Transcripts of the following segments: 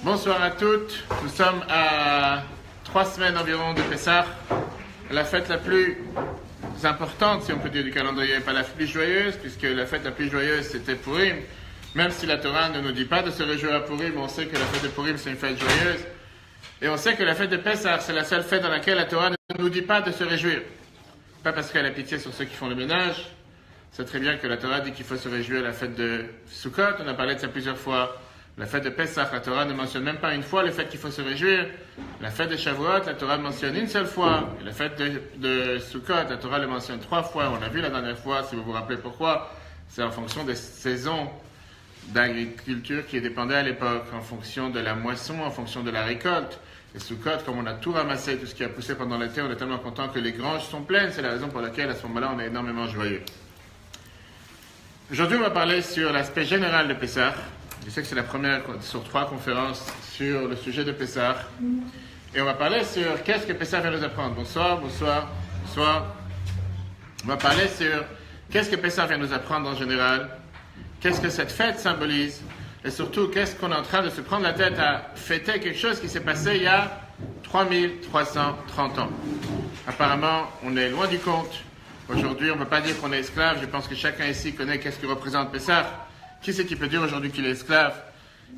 Bonsoir à toutes. Nous sommes à 3 semaines environ de Pessah, la fête la plus importante, si on peut dire, du calendrier, pas la plus joyeuse, puisque la fête la plus joyeuse c'était Purim. Même si la Torah ne nous dit pas de se réjouir à Purim, on sait que la fête de Purim c'est une fête joyeuse. Et on sait que la fête de Pessah c'est la seule fête dans laquelle la Torah ne nous dit pas de se réjouir. Pas parce qu'elle a pitié sur ceux qui font le ménage. C'est très bien que la Torah dit qu'il faut se réjouir à la fête de Sukkot, on a parlé de ça plusieurs fois. La fête de Pessah, la Torah ne mentionne même pas une fois le fait qu'il faut se réjouir. La fête de Shavuot, la Torah le mentionne une seule fois. Et la fête de Sukkot, la Torah le mentionne 3 fois. On l'a vu la dernière fois, si vous vous rappelez pourquoi. C'est en fonction des saisons d'agriculture qui dépendaient à l'époque, en fonction de la moisson, en fonction de la récolte. Et Sukkot, comme on a tout ramassé, tout ce qui a poussé pendant l'été, on est tellement content que les granges sont pleines. C'est la raison pour laquelle, à ce moment-là, on est énormément joyeux. Aujourd'hui, on va parler sur l'aspect général de Pessah. Je sais que c'est la première sur 3 conférences sur le sujet de Pessah. Et on va parler sur qu'est-ce que Pessah vient nous apprendre. Bonsoir. On va parler sur qu'est-ce que Pessah vient nous apprendre en général, qu'est-ce que cette fête symbolise, et surtout qu'est-ce qu'on est en train de se prendre la tête à fêter quelque chose qui s'est passé il y a 3330 ans. Apparemment, on est loin du compte. Aujourd'hui, on ne peut pas dire qu'on est esclave. Je pense que chacun ici connaît qu'est-ce que représente Pessah. Qui c'est qui peut dire aujourd'hui qu'il est esclave?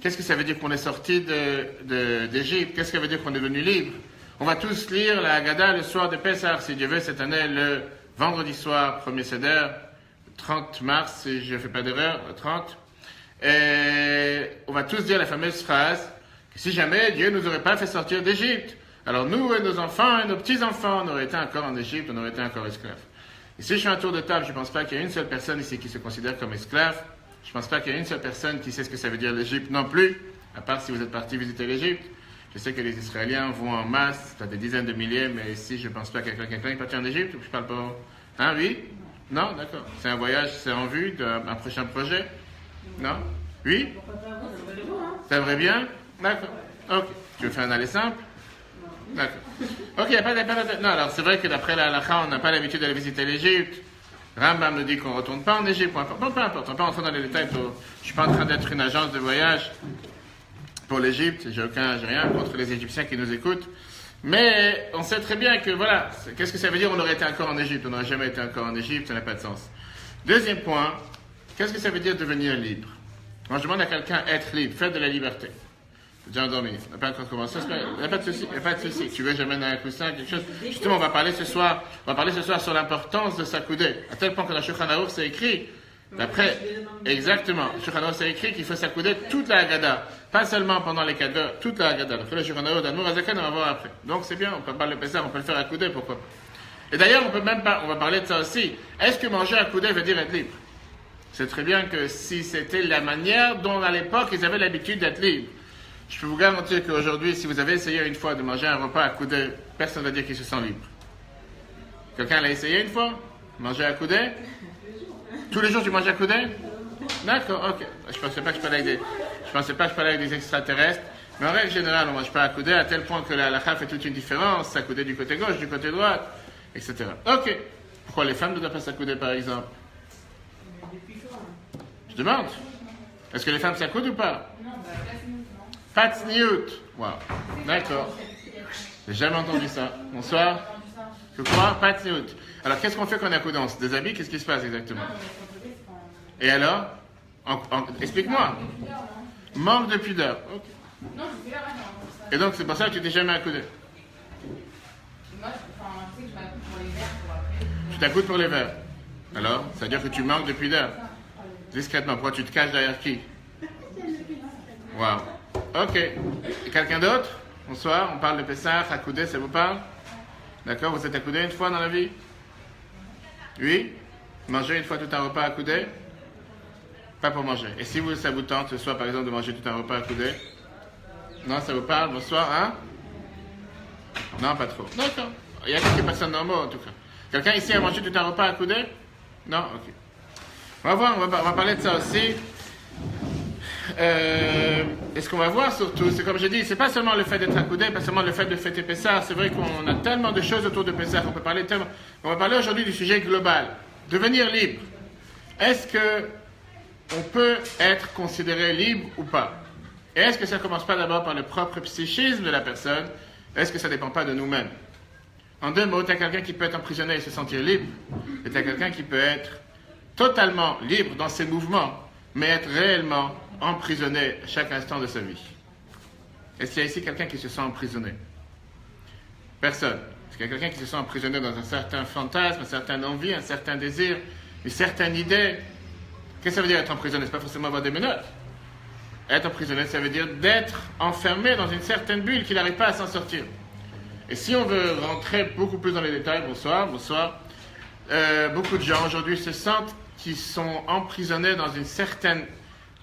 Qu'est-ce que ça veut dire qu'on est sorti d'Égypte? Qu'est-ce que ça veut dire qu'on est devenu libre? On va tous lire la Haggadah le soir de Pessah, si Dieu veut, cette année, le vendredi soir, premier Seder, 30 mars, si je ne fais pas d'erreur, 30. Et on va tous dire la fameuse phrase que si jamais Dieu ne nous aurait pas fait sortir d'Égypte, alors nous et nos enfants et nos petits-enfants, on aurait été encore en Égypte, on aurait été encore esclaves. Et si je fais un tour de table, je ne pense pas qu'il y ait une seule personne ici qui se considère comme esclave. Je ne pense pas qu'il y ait une seule personne qui sait ce que ça veut dire l'Égypte non plus, à part si vous êtes parti visiter l'Égypte. Je sais que les Israéliens vont en masse, des dizaines de milliers, mais ici, je ne pense pas qu'il y a quelqu'un qui est parti en Égypte. Je parle pas. Hein, oui? Non? D'accord. C'est un voyage, c'est en vue d'un prochain projet? Non? Oui? Ça aimerait bien? D'accord. Ok. Tu veux faire un aller simple? D'accord. Ok, il n'y a pas de... Non, alors c'est vrai que d'après la halakha, on n'a pas l'habitude d'aller visiter l'Égypte. Rambam nous dit qu'on ne retourne pas en Égypte, peu importe, on ne va pas rentrer dans les détails. Je ne suis pas en train d'être une agence de voyage pour l'Égypte, j'ai rien contre les Égyptiens qui nous écoutent. Mais on sait très bien que, voilà, qu'est-ce que ça veut dire on aurait été encore en Égypte? On n'aurait jamais été encore en Égypte, ça n'a pas de sens. Deuxième point, qu'est-ce que ça veut dire devenir libre? Quand je demande à quelqu'un être libre, faire de la liberté. Déjà endormi, on n'a pas encore commencé, il n'y a pas de souci, Tu veux, j'amène un coussin, quelque chose. Justement, on va parler ce soir sur l'importance de s'accouder. À tel point que dans Shulchan Aruch, c'est écrit, exactement, Shulchan Aruch, c'est écrit qu'il faut s'accouder toute la Haggadah. Pas seulement pendant les cadeaux, toute la Haggadah. Donc le Shulchan Aruch d'Admor Hazaken, on va voir après. Donc c'est bien, on peut parler de Pessah, on peut le faire accouder, pourquoi pas. Et d'ailleurs, on va parler de ça aussi. Est-ce que manger accouder veut dire être libre? C'est très bien que si c'était la manière dont à l'époque ils avaient l'habitude d'être libres. Je peux vous garantir qu'aujourd'hui, si vous avez essayé une fois de manger un repas à couder, personne ne va dire qu'il se sent libre. Quelqu'un l'a essayé une fois? Manger à couder? Tous les jours tu manges à couder? D'accord, ok. Je pensais pas que je parlais avec des extraterrestres, mais en règle générale, on ne mange pas à couder, à tel point que la halakha fait toute une différence, s'accouder du côté gauche, du côté droit, etc. Ok. Pourquoi les femmes ne doivent pas s'accouder, par exemple? Je demande. Est-ce que les femmes s'accoudent ou pas? Pas de sniout. Wow. D'accord. J'ai jamais entendu ça. Bonsoir. Je crois, pas de sniout. Alors, qu'est-ce qu'on fait quand on accoude? On se déshabille? Qu'est-ce qui se passe exactement? Et alors? Explique-moi. Manque de pudeur. Okay. Et donc, c'est pour ça que tu t'es jamais accoudé? Tu t'accoudes pour les verres. Alors, ça veut dire que tu manques de pudeur. Discrètement. Pourquoi tu te caches derrière qui? Wow. Ok. Et quelqu'un d'autre? Bonsoir, on parle de Pessah, accoudé, ça vous parle? D'accord, vous êtes accoudé une fois dans la vie? Oui? Manger une fois tout un repas accoudé? Pas pour manger. Et si ça vous tente ce soir, par exemple, de manger tout un repas accoudé? Non, ça vous parle? Bonsoir, hein? Non, pas trop. D'accord. Il y a quelques personnes normaux, en tout cas. Quelqu'un ici a mangé tout un repas accoudé? Non? Ok. On va voir, on va parler de ça aussi. Et ce qu'on va voir surtout, c'est comme je dis, c'est pas seulement le fait d'être accoudé, pas seulement le fait de fêter Pessah. C'est vrai qu'on a tellement de choses autour de Pessah, on va parler aujourd'hui du sujet global, devenir libre. Est-ce que on peut être considéré libre ou pas? Et est-ce que ça ne commence pas d'abord par le propre psychisme de la personne? Est-ce que ça ne dépend pas de nous-mêmes? En deux mots, tu as quelqu'un qui peut être emprisonné et se sentir libre, et tu as quelqu'un qui peut être totalement libre dans ses mouvements, mais être réellement emprisonné à chaque instant de sa vie. Est-ce qu'il y a ici quelqu'un qui se sent emprisonné? Personne. Est-ce qu'il y a quelqu'un qui se sent emprisonné dans un certain fantasme, une certaine envie, un certain désir, une certaine idée? Qu'est-ce que ça veut dire être emprisonné? Ce n'est pas forcément avoir des menottes. Être emprisonné, ça veut dire d'être enfermé dans une certaine bulle qui n'arrive pas à s'en sortir. Et si on veut rentrer beaucoup plus dans les détails, bonsoir, beaucoup de gens aujourd'hui se sentent qu'ils sont emprisonnés dans un certain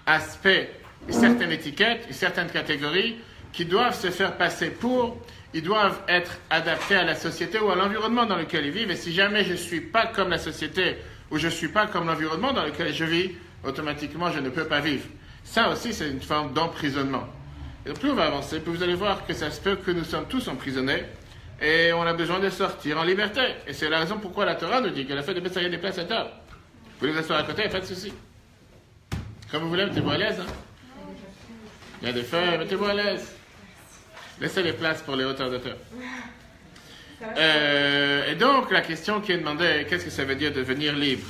aspect, une certaine étiquette, une certaine catégorie, qui doivent se faire passer pour, ils doivent être adaptés à la société ou à l'environnement dans lequel ils vivent. Et si jamais je ne suis pas comme la société ou je ne suis pas comme l'environnement dans lequel je vis, automatiquement je ne peux pas vivre. Ça aussi, c'est une forme d'emprisonnement. Et plus on va avancer, plus vous allez voir que ça se peut que nous sommes tous emprisonnés et on a besoin de sortir en liberté. Et c'est la raison pourquoi la Torah nous dit qu'elle a fait des places à table. Vous pouvez les asseoir à côté et faites ceci. Comme vous voulez, mettez-vous à l'aise. Hein. Il y a des feuilles, mettez-vous à l'aise. Laissez les places pour les hauteurs d'auteur. Et donc, la question qui est demandée, qu'est-ce que ça veut dire devenir libre?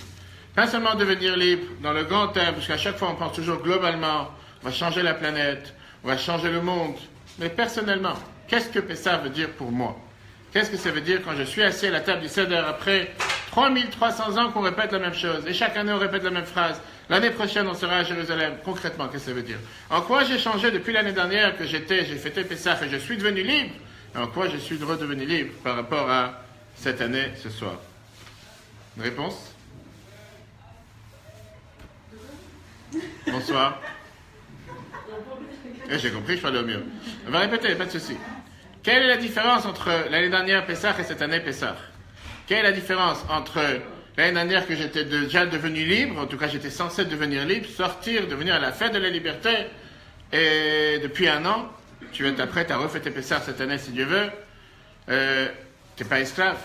Pas seulement devenir libre dans le grand terme, parce qu'à chaque fois on pense toujours globalement, on va changer la planète, on va changer le monde. Mais personnellement, qu'est-ce que Pessah veut dire pour moi? Qu'est-ce que ça veut dire quand je suis assis à la table du Seder après 3300 ans qu'on répète la même chose, et chaque année on répète la même phrase? L'année prochaine on sera à Jérusalem. Concrètement, qu'est-ce que ça veut dire? En quoi j'ai changé depuis l'année dernière que j'ai fêté Pessah et je suis devenu libre? Et en quoi je suis redevenu libre par rapport à cette année, ce soir? Une réponse? Bonsoir. J'ai compris, je parlais au mieux. On va répéter, pas de souci. Quelle est la différence entre l'année dernière Pessah et cette année Pessah? Quelle est la différence entre l'année dernière que j'étais déjà devenu libre, en tout cas j'étais censé devenir libre, sortir, devenir à la fête de la liberté, et depuis un an, tu es prêt à refêter Pessah cette année si Dieu veut, tu n'es pas esclave.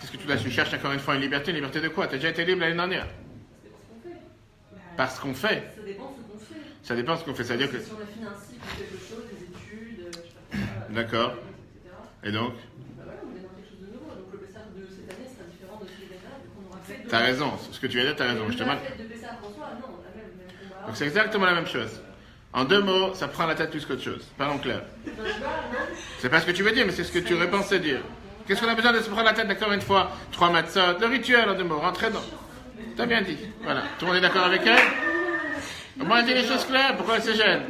Qu'est-ce que tu cherches encore une fois une liberté de quoi? Tu as déjà été libre l'année dernière. Parce qu'on fait. Ça dépend ce qu'on fait. Ça dépend ce qu'on fait. C'est-à-dire que... Si on a fait un cycle ou quelque chose, des études, je sais pas quoi, D'accord. etc. Et donc Bah voilà, on est dans quelque chose de nouveau. Donc le Pessah de cette année sera différent de celui de l'année dernière, vu qu'on aura fait... T'as raison. Ce que tu viens de dire, t'as raison. La fête de Pessah en soi, non, on a même combat. Donc c'est exactement la même chose. En deux mots, ça prend la tête plus qu'autre chose. Parlons clair. C'est pas ce que tu veux dire, mais c'est ce que tu aurais pensé dire. Qu'est-ce qu'on a besoin de se prendre la tête, d'accord, une fois? 3 matzot, le rituel en deux mots, rentrer dans... T'as bien dit. Voilà. Tout le monde est d'accord avec elle? Au moins, dire les choses claires, pourquoi elle se gêne?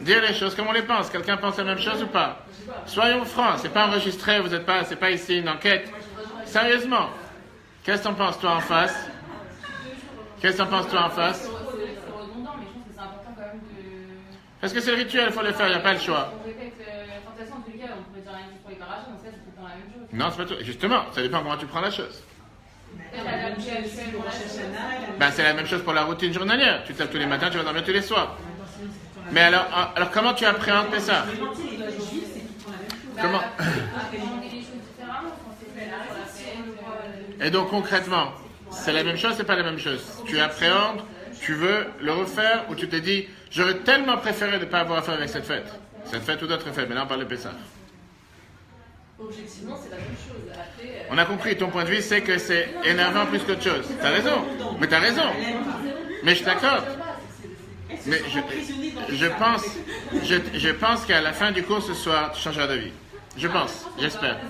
Dire les choses comme on les pense. Quelqu'un pense la même chose ou pas? Soyons francs, c'est pas enregistré, vous êtes pas, c'est pas ici une enquête. Sérieusement, qu'est-ce que t'en penses toi en face? Qu'est-ce que t'en penses toi en face? C'est redondant, mais je pense que c'est important quand même de... Parce que c'est le rituel, il faut le faire, il n'y a pas le choix. On répète, enfin, de toute façon, en tous les cas, on pourrait dire la même chose pour les barrages, dans ce cas, c'est tout le temps la même chose. Non, c'est pas tout. Justement, ça dépend comment tu prends la chose. Ben, c'est la même chose pour la routine journalière. Tu te lèves tous les matins, tu vas dormir tous les soirs. Mais alors comment tu appréhendes ça? Comment? Et donc concrètement, c'est la même chose, c'est pas la même chose. Tu appréhendes, tu veux le refaire, ou tu te dis, j'aurais tellement préféré de ne pas avoir affaire avec cette fête ou d'autres fêtes. Mais là on parle de Pessah. Objectivement, c'est la même chose. Après, On a compris, ton point de vue, c'est que c'est énervant plus qu'autre chose. T'as raison, mais t'as raison. Mais je t'accorde. Mais je pense qu'à la fin du cours ce soir, tu changeras d'avis. Je pense, j'espère. Si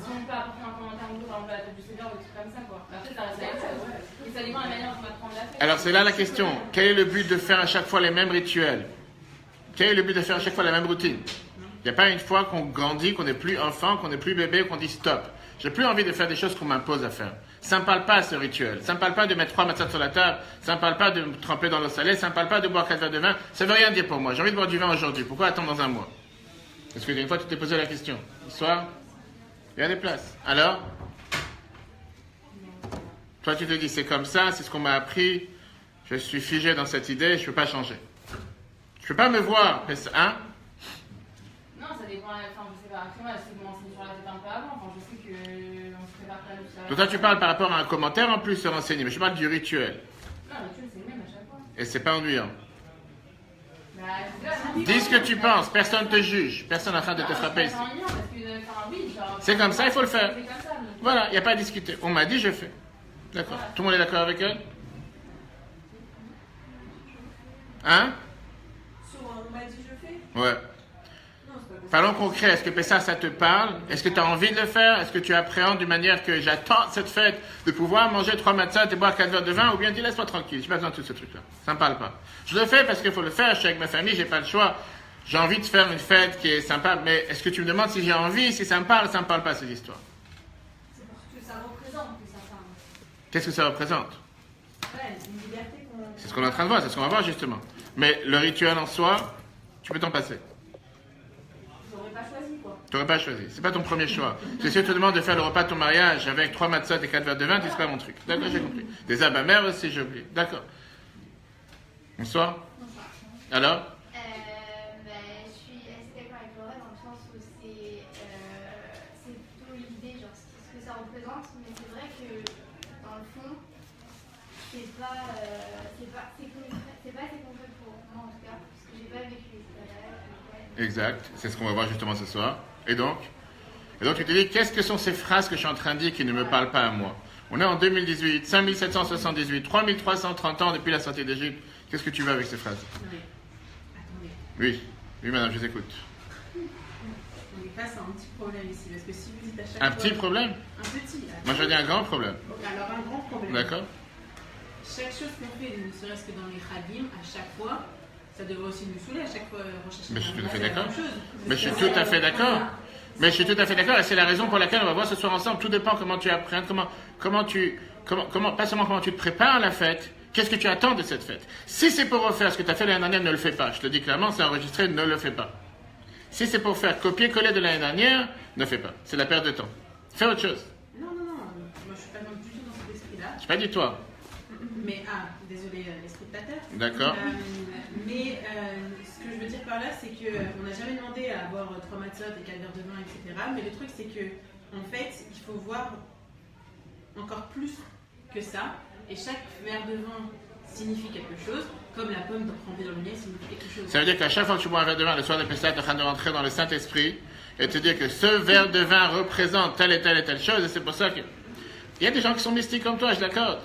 on peut apporter un commentaire ou par exemple à la tête du Seigneur ou des trucs comme ça, quoi. Après, ça reste la même chose. Et ça dépend de la manière dont on va prendre la fête. Alors c'est là la question. Quel est le but de faire à chaque fois les mêmes rituels? Quel est le but de faire à chaque fois la même routine? Il n'y a pas une fois qu'on grandit, qu'on n'est plus enfant, qu'on n'est plus bébé, qu'on dit stop. J'ai plus envie de faire des choses qu'on m'impose à faire. Ça ne me parle pas ce rituel. Ça ne me parle pas de mettre 3 matzot sur la table. Ça ne me parle pas de me tremper dans l'eau salée. Ça ne me parle pas de boire 4 verres de vin. Ça ne veut rien dire pour moi. J'ai envie de boire du vin aujourd'hui. Pourquoi attendre dans un mois? Parce que une fois tu t'es posé la question. Ce soir, il y a des places. Alors, toi tu te dis c'est comme ça, c'est ce qu'on m'a appris. Je suis figé dans cette idée, je ne peux pas changer. Je ne peux pas me voir. Hein? Non, ça dépend. Enfin, je sais pas. Après, moi, je sais comment c'est sur la tête un peu avant. Enfin, je sais qu'on se prépare quand même tout ça. Donc toi tu parles par rapport à un commentaire en plus se renseigner. Mais je parle du rituel. Non, le rituel, c'est le même à chaque fois. Et c'est pas ennuyant. Dis ce que tu penses, personne ne te juge, personne n'est en train de te frapper ici. C'est comme ça, il faut le faire. Voilà, il n'y a pas à discuter. On m'a dit, je fais. D'accord. Tout le monde est d'accord avec elle? Hein? On m'a dit je fais. Ouais. Parlons concret. Est-ce que Pessah, ça te parle? Est-ce que tu as envie de le faire? Est-ce que tu appréhendes d'une manière que j'attends cette fête de pouvoir manger 3 matzot et boire 4 verres de vin? Ou bien dis, laisse-moi tranquille, je n'ai pas besoin de tout ce truc-là. Ça ne me parle pas. Je le fais parce qu'il faut le faire. Je suis avec ma famille, j'ai pas le choix. J'ai envie de faire une fête qui est sympa. Mais est-ce que tu me demandes si j'ai envie, si ça me parle pas, cette histoire? C'est parce que ça représente que ça parle. Qu'est-ce que ça représente? Ouais, c'est une liberté qu'on a. C'est ce qu'on est en train de voir, c'est ce qu'on va voir justement. Mais le rituel en soi, tu peux t'en passer. J'aurais pas choisi, quoi. Tu n'aurais pas choisi. C'est pas ton premier choix. Si je te demande de faire le repas de ton mariage avec 3 matzot et 4 verres de vin, c'est pas mon truc. D'accord, j'ai compris. Des abamères aussi, j'ai oublié. D'accord. Bonsoir. Alors? Je suis assez d'accord avec Laura dans le sens où c'est plutôt l'idée, genre ce que ça représente, mais c'est vrai que dans le fond, c'est pas assez concret pour moi en tout cas, parce que j'ai pas vécu l'expérience. Exact. C'est ce qu'on va voir justement ce soir. Et donc, tu te dis, qu'est-ce que sont ces phrases que je suis en train de dire qui ne me parlent pas à moi? On est en 2018, 5778, 3330 ans depuis la sortie d'Égypte. Qu'est-ce que tu veux avec ces phrases? Attendez. Oui, madame, je vous écoute. On est face à un petit problème ici, parce que si vous dites à chaque Un fois... petit problème? Un petit. Moi, je dis un grand problème. Alors, un grand problème. D'accord? Chaque chose qu'on fait, ne serait-ce que dans les Chadim, à chaque fois, ça devrait aussi nous saouler à chaque fois. Mais je suis tout à fait d'accord. Mais je suis tout à fait d'accord. Mais je suis tout à fait d'accord, et c'est la raison pour laquelle on va voir ce soir ensemble. Tout dépend comment tu appréhendes, pas seulement comment tu te prépares à la fête, qu'est-ce que tu attends de cette fête. Si c'est pour refaire ce que tu as fait l'année dernière, ne le fais pas. Je te dis clairement, c'est enregistré, ne le fais pas. Si c'est pour faire copier-coller de l'année dernière, ne fais pas. C'est la perte de temps. Fais autre chose. Non. Moi, je suis pas du tout dans cet esprit-là. Je pas dit toi. Mais, désolé, l'esprit de ta terre. D'accord. Ce que je veux dire par là, c'est qu'on n'a jamais demandé à avoir 3 matzot et 4 verres de vin, etc. Mais le truc, c'est que, en fait, il faut voir encore plus que ça. Et chaque verre de vin signifie quelque chose, comme la pomme trempée dans le miel signifie quelque chose. Ça veut dire qu'à chaque fois que tu bois un verre de vin, le soir de Pessah, tu es en train de rentrer dans le Saint-Esprit et te dire que ce verre de vin représente telle et telle et telle chose. Et c'est pour ça que... Il y a des gens qui sont mystiques comme toi, je l'accorde.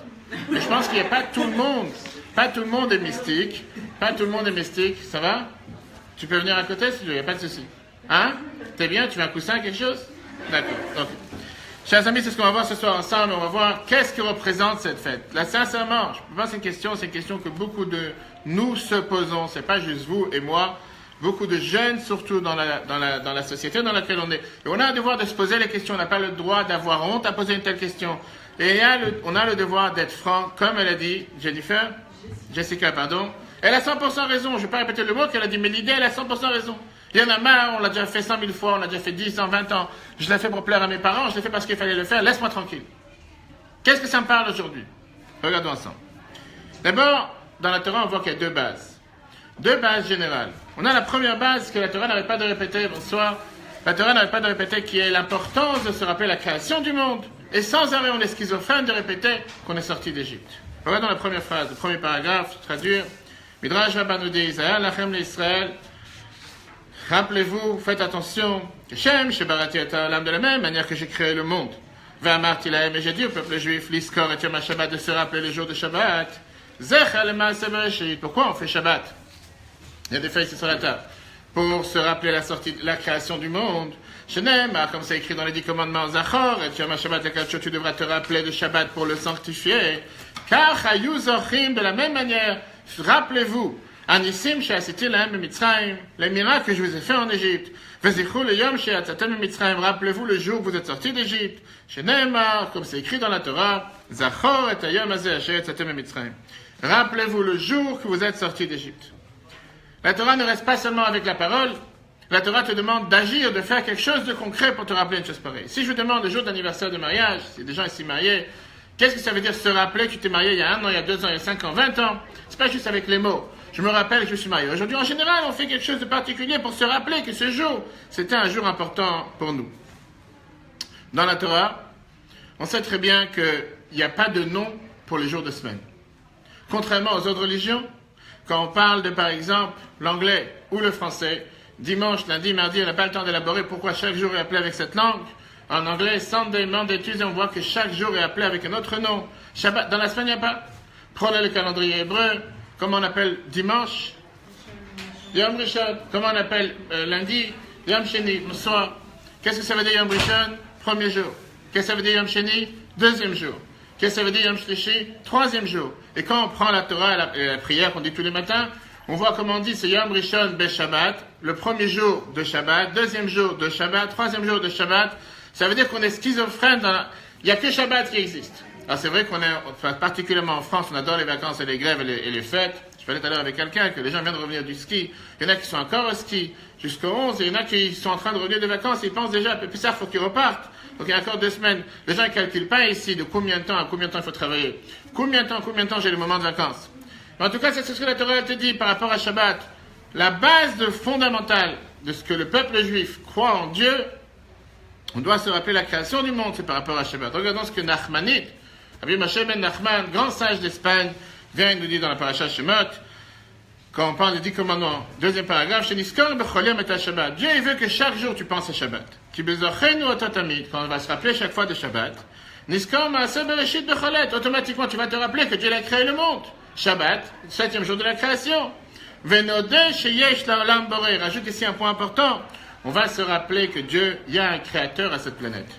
Mais je pense qu'il n'y a pas tout le monde. Pas tout le monde est mystique. Pas tout le monde est mystique. Ça va? Tu peux venir à côté si tu veux, il n'y a pas de souci. Hein? T'es bien? Tu veux un coussin, quelque chose? D'accord. Ok. Chers amis, c'est ce qu'on va voir ce soir ensemble. On va voir qu'est-ce que représente cette fête. Là, sincèrement, je pense que c'est une question que beaucoup de nous se posons. C'est pas juste vous et moi. Beaucoup de jeunes, surtout dans la société dans laquelle on est. Et on a un devoir de se poser les questions. On n'a pas le droit d'avoir honte à poser une telle question. Et on a le devoir d'être franc, comme elle a dit, Jessica, pardon. Elle a 100% raison. Je ne vais pas répéter le mot qu'elle a dit, mais l'idée, elle a 100% raison. Il y en a marre, on l'a déjà fait 100 000 fois, on l'a déjà fait 10 ans, 20 ans. Je l'ai fait pour plaire à mes parents, je l'ai fait parce qu'il fallait le faire. Laisse-moi tranquille. Qu'est-ce que ça me parle aujourd'hui? Regardons ensemble. D'abord, dans la Torah, on voit qu'il y a 2 bases. 2 bases générales. On a la première base que la Torah n'arrête pas de répéter. Bonsoir. La Torah n'arrête pas de répéter qui est l'importance de se rappeler la création du monde. Et sans arrêt, on est schizophrène de répéter qu'on est sorti d'Égypte. Regardons la première phrase, le premier paragraphe, traduire. Midrash Rabbah nous dit, Israël, Lachem l'Israël. Rappelez-vous, faites attention, que Shem, Shebarati et Ta'olam, de la même manière que j'ai créé le monde. V'amarti lahem, et j'ai dit au peuple juif, l'Iskor et Yom HaShabbat, de se rappeler le jour de Shabbat. Zechel et Maaseh Bereshit. Pourquoi on fait Shabbat? Il y a des feuilles sur la table. Pour se rappeler la création du monde. Shenemar, comme c'est écrit dans les 10 commandements, Zachor, et Yom HaShabbat, tu devras te rappeler de Shabbat pour le sanctifier. Car Chayu Zochim, de la même manière, rappelez-vous, Anissim she'asiti lahem b'Mitzrayim, les miracles que je vous ai fait en Égypte. Vezichou le yom she'atzatem b'Mitzrayim, rappelez-vous le jour où vous êtes sortis d'Égypte. Shenemar, comme c'est écrit dans la Torah, Zachor et hayom hazeh asher yatzatem b'Mitzrayim. Rappelez-vous le jour que vous êtes sortis d'Égypte. La Torah ne reste pas seulement avec la parole. La Torah te demande d'agir, de faire quelque chose de concret pour te rappeler une chose pareille. Si je vous demande le jour d'anniversaire de mariage, si des gens ici mariés, qu'est-ce que ça veut dire se rappeler que tu t'es marié il y a 1 an, il y a 2 ans, il y a 5 ans, 20 ans? C'est pas juste avec les mots. Je me rappelle que je suis marié. Aujourd'hui, en général, on fait quelque chose de particulier pour se rappeler que ce jour, c'était un jour important pour nous. Dans la Torah, on sait très bien qu'il n'y a pas de nom pour les jours de semaine. Contrairement aux autres religions, Quand on parle de, par exemple, l'anglais ou le français, dimanche, lundi, mardi, on n'a pas le temps d'élaborer pourquoi chaque jour est appelé avec cette langue. En anglais, Sunday, Monday, Tuesday, on voit que chaque jour est appelé avec un autre nom. Shabbat, dans la semaine, il n'y a pas. Prenez le calendrier hébreu. Comment on appelle dimanche? Yom Rishon. Comment on appelle lundi? Yom Sheni, le soir. Qu'est-ce que ça veut dire Yom Rishon? Premier jour. Qu'est-ce que ça veut dire Yom Sheni? Deuxième jour. Qu'est-ce que ça veut dire Yom Shlishi? Troisième jour. Et quand on prend la Torah et la prière qu'on dit tous les matins, on voit comment on dit, c'est Yom Rishon Be Shabbat, le premier jour de Shabbat, deuxième jour de Shabbat, troisième jour de Shabbat. Ça veut dire qu'on est schizophrène. Il n'y a que Shabbat qui existe. Alors c'est vrai qu'on est, particulièrement en France, on adore les vacances et les grèves et les fêtes. Je parlais tout à l'heure avec quelqu'un que les gens viennent de revenir du ski. Il y en a qui sont encore au ski jusqu'au 11 et il y en a qui sont en train de revenir de vacances et ils pensent déjà, puis ça, il faut qu'ils repartent. Donc il y a encore 2 semaines. Les gens ne calculent pas ici de combien de temps à combien de temps il faut travailler. Combien de temps j'ai le moment de vacances. Mais en tout cas, c'est ce que la Torah te dit par rapport à Shabbat. La base fondamentale de ce que le peuple juif croit en Dieu, on doit se rappeler la création du monde, c'est par rapport à Shabbat. Regardons ce que Nachmanite, Rabbi Moshe ben Nachman, grand sage d'Espagne, vient et nous dit dans la paracha Shemot, quand on parle des 10 commandements, deuxième paragraphe, chez Niskor b'cholim et Shabbat. Dieu il veut que chaque jour tu penses à Shabbat. Ki bezochenu otatamid, quand on va se rappeler chaque fois de Shabbat. Niskor ma'aseh bereshit b'cholet, automatiquement tu vas te rappeler que Dieu a créé le monde. Shabbat, 7e jour de la création. Venodeh sheyesh la'olam boré. Rajoute ici un point important. On va se rappeler que Dieu, il y a un créateur à cette planète.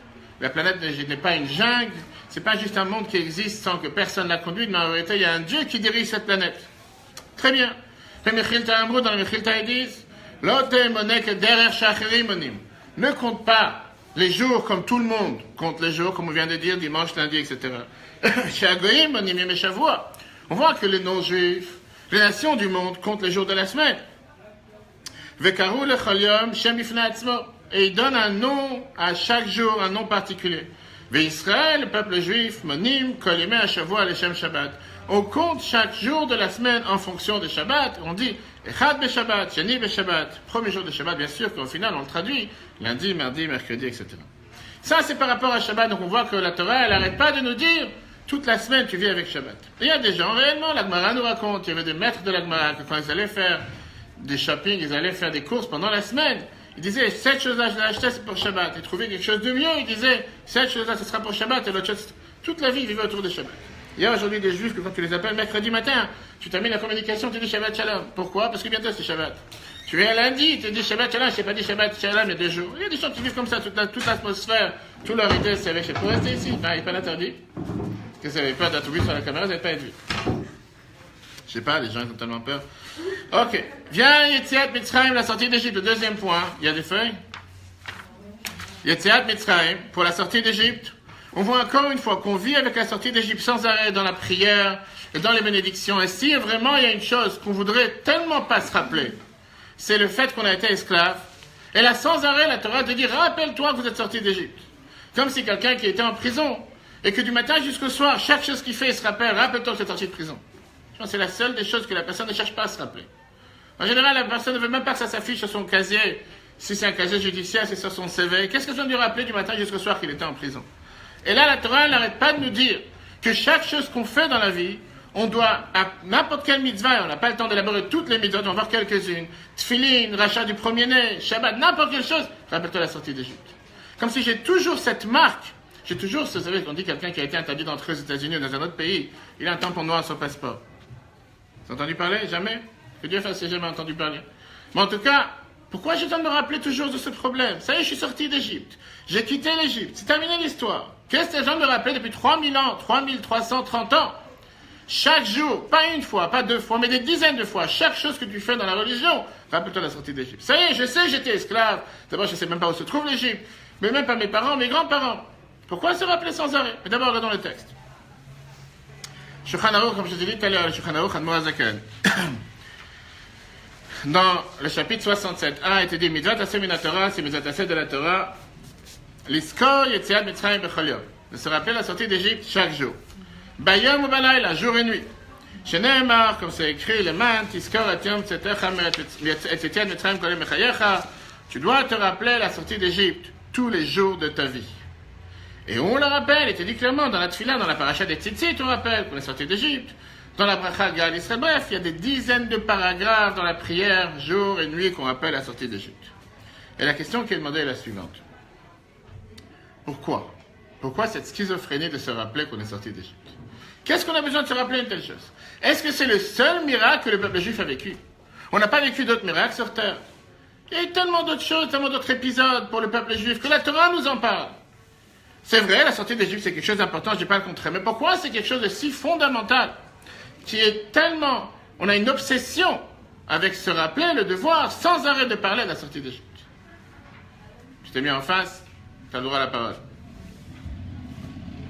La planète n'est pas une jungle, c'est pas juste un monde qui existe sans que personne la conduise, mais en réalité, il y a un Dieu qui dirige cette planète. Très bien. Dans le Mechilta, ils disent, ne compte pas les jours comme tout le monde compte les jours, comme on vient de dire, dimanche, lundi, etc. On voit que les non-juifs, les nations du monde comptent les jours de la semaine. Et il donne un nom à chaque jour, un nom particulier. Israël, le peuple juif, monim, kolimé à Shavua, le Shem Shabbat. On compte chaque jour de la semaine en fonction de Shabbat. On dit Echad be Shabbat, Sheni be Shabbat. Premier jour de Shabbat, bien sûr qu'au final on le traduit lundi, mardi, mercredi, etc. Ça c'est par rapport à Shabbat. Donc on voit que la Torah, elle n'arrête pas de nous dire toute la semaine tu vis avec Shabbat. Et il y a des gens, réellement, la Gemara nous raconte, il y avait des maîtres de la Gemara que quand ils allaient faire des shopping, ils allaient faire des courses pendant la semaine. Ils disaient, cette chose-là, je l'ai acheté, c'est pour Shabbat. Ils trouvaient quelque chose de mieux, ils disaient, cette chose-là, ce sera pour Shabbat, et l'autre chose, toute la vie, ils vivaient autour de Shabbat. Il y a aujourd'hui des juifs que quand tu les appelles mercredi matin, tu termines la communication, tu dis Shabbat Shalom. Pourquoi? Parce que bientôt c'est Shabbat. Tu viens lundi, tu dis Shabbat Shalom, je t'ai pas dit Shabbat Shalom il y a 2 jours. Il y a des gens qui vivent comme ça, toute l'atmosphère, toute leur idée, c'est avec, pour rester ici. Ben, il n'est pas interdit. Parce que vous n'avez pas d'attribut sur la caméra, vous n'avez pas être vu. Je sais pas, les gens ils ont tellement peur. Ok. Viens, Yetziat Mitzrayim, la sortie d'Égypte. Le deuxième point. Il y a des feuilles? Yetziat Mitzrayim, pour la sortie d'Égypte. On voit encore une fois qu'on vit avec la sortie d'Égypte sans arrêt dans la prière et dans les bénédictions. Et si vraiment il y a une chose qu'on voudrait tellement pas se rappeler, c'est le fait qu'on a été esclave. Et là, sans arrêt, la Torah te dit, rappelle-toi que vous êtes sorti d'Égypte. Comme si quelqu'un qui était en prison et que du matin jusqu'au soir, chaque chose qu'il fait, il se rappelle, rappelle-toi que tu es sorti de prison. Je pense que c'est la seule des choses que la personne ne cherche pas à se rappeler. En général, la personne ne veut même pas que ça s'affiche sur son casier. Si c'est un casier judiciaire, c'est sur son CV. Qu'est-ce que ça doit lui rappeler du matin jusqu'au soir qu'il était en prison? Et là, la Torah n'arrête pas de nous dire que chaque chose qu'on fait dans la vie, on doit, à n'importe quelle mitzvah, on n'a pas le temps d'élaborer toutes les mitzvahs, on va voir quelques-unes. Tfilin, rachat du premier-né, Shabbat, n'importe quelle chose, rappelle-toi la sortie d'Égypte. Comme si j'ai toujours cette marque, j'ai toujours, vous savez, qu'on dit quelqu'un qui a été interdit d'entrer aux États-Unis ou dans un autre pays, il a un tampon noir sur son passeport. Vous avez entendu parler? Jamais? Que Dieu fasse si j'ai jamais entendu parler. Mais en tout cas, pourquoi j'ai besoin de me rappeler toujours de ce problème? Ça y est, je suis sorti d'Égypte. J'ai quitté l'Égypte. C'est terminé l'histoire. Qu'est-ce que les gens me rappellent depuis 3000 ans, 3330 ans? Chaque jour, pas une fois, pas 2 fois, mais des dizaines de fois, chaque chose que tu fais dans la religion, rappelle-toi la sortie d'Égypte. Ça y est, je sais, j'étais esclave. D'abord, je ne sais même pas où se trouve l'Égypte, mais même pas mes parents, mes grands-parents. Pourquoi se rappeler sans arrêt? Mais d'abord, regardons le texte. Shulchan Aruch, comme je vous ai dit tout à l'heure, le Shulchan Aruch Admor HaZaken. Dans le chapitre 67, a été dit, Mitzvot Aseh min Torah, c'est Mitzvot Aseh de la Torah, Liskor Yetziat Mitzrayim bechol yom. De se rappeler la sortie d'Égypte chaque jour. Bayom ou balayla, jour et nuit. Sheneemar, comme c'est écrit, le man, Tiskor et yom tzetechem et Yetziat Mitzrayim kolem mechayecha. Tu dois te rappeler la sortie d'Égypte tous les jours de ta vie. Et on le rappelle, il était dit clairement dans la Tfila, dans la paracha des Tzitzit, on rappelle qu'on est sorti d'Égypte. dans la bracha de Gal Israël. Bref, il y a des dizaines de paragraphes dans la prière, jour et nuit, qu'on rappelle la sortie d'Égypte. Et la question qui est demandée est la suivante. Pourquoi? Pourquoi cette schizophrénie de se rappeler qu'on est sorti d'Égypte? Qu'est-ce qu'on a besoin de se rappeler une telle chose? Est-ce que c'est le seul miracle que le peuple juif a vécu? On n'a pas vécu d'autres miracles sur terre. Il y a eu tellement d'autres choses, tellement d'autres épisodes pour le peuple juif que la Torah nous en parle. C'est vrai, la sortie d'Égypte, c'est quelque chose d'important, je ne dis pas le contraire. Mais pourquoi c'est quelque chose de si fondamental, qui est tellement... On a une obsession avec se rappeler, le devoir, sans arrêt de parler de la sortie d'Égypte. Je t'ai mis en face, tu as le droit à la parole. Non,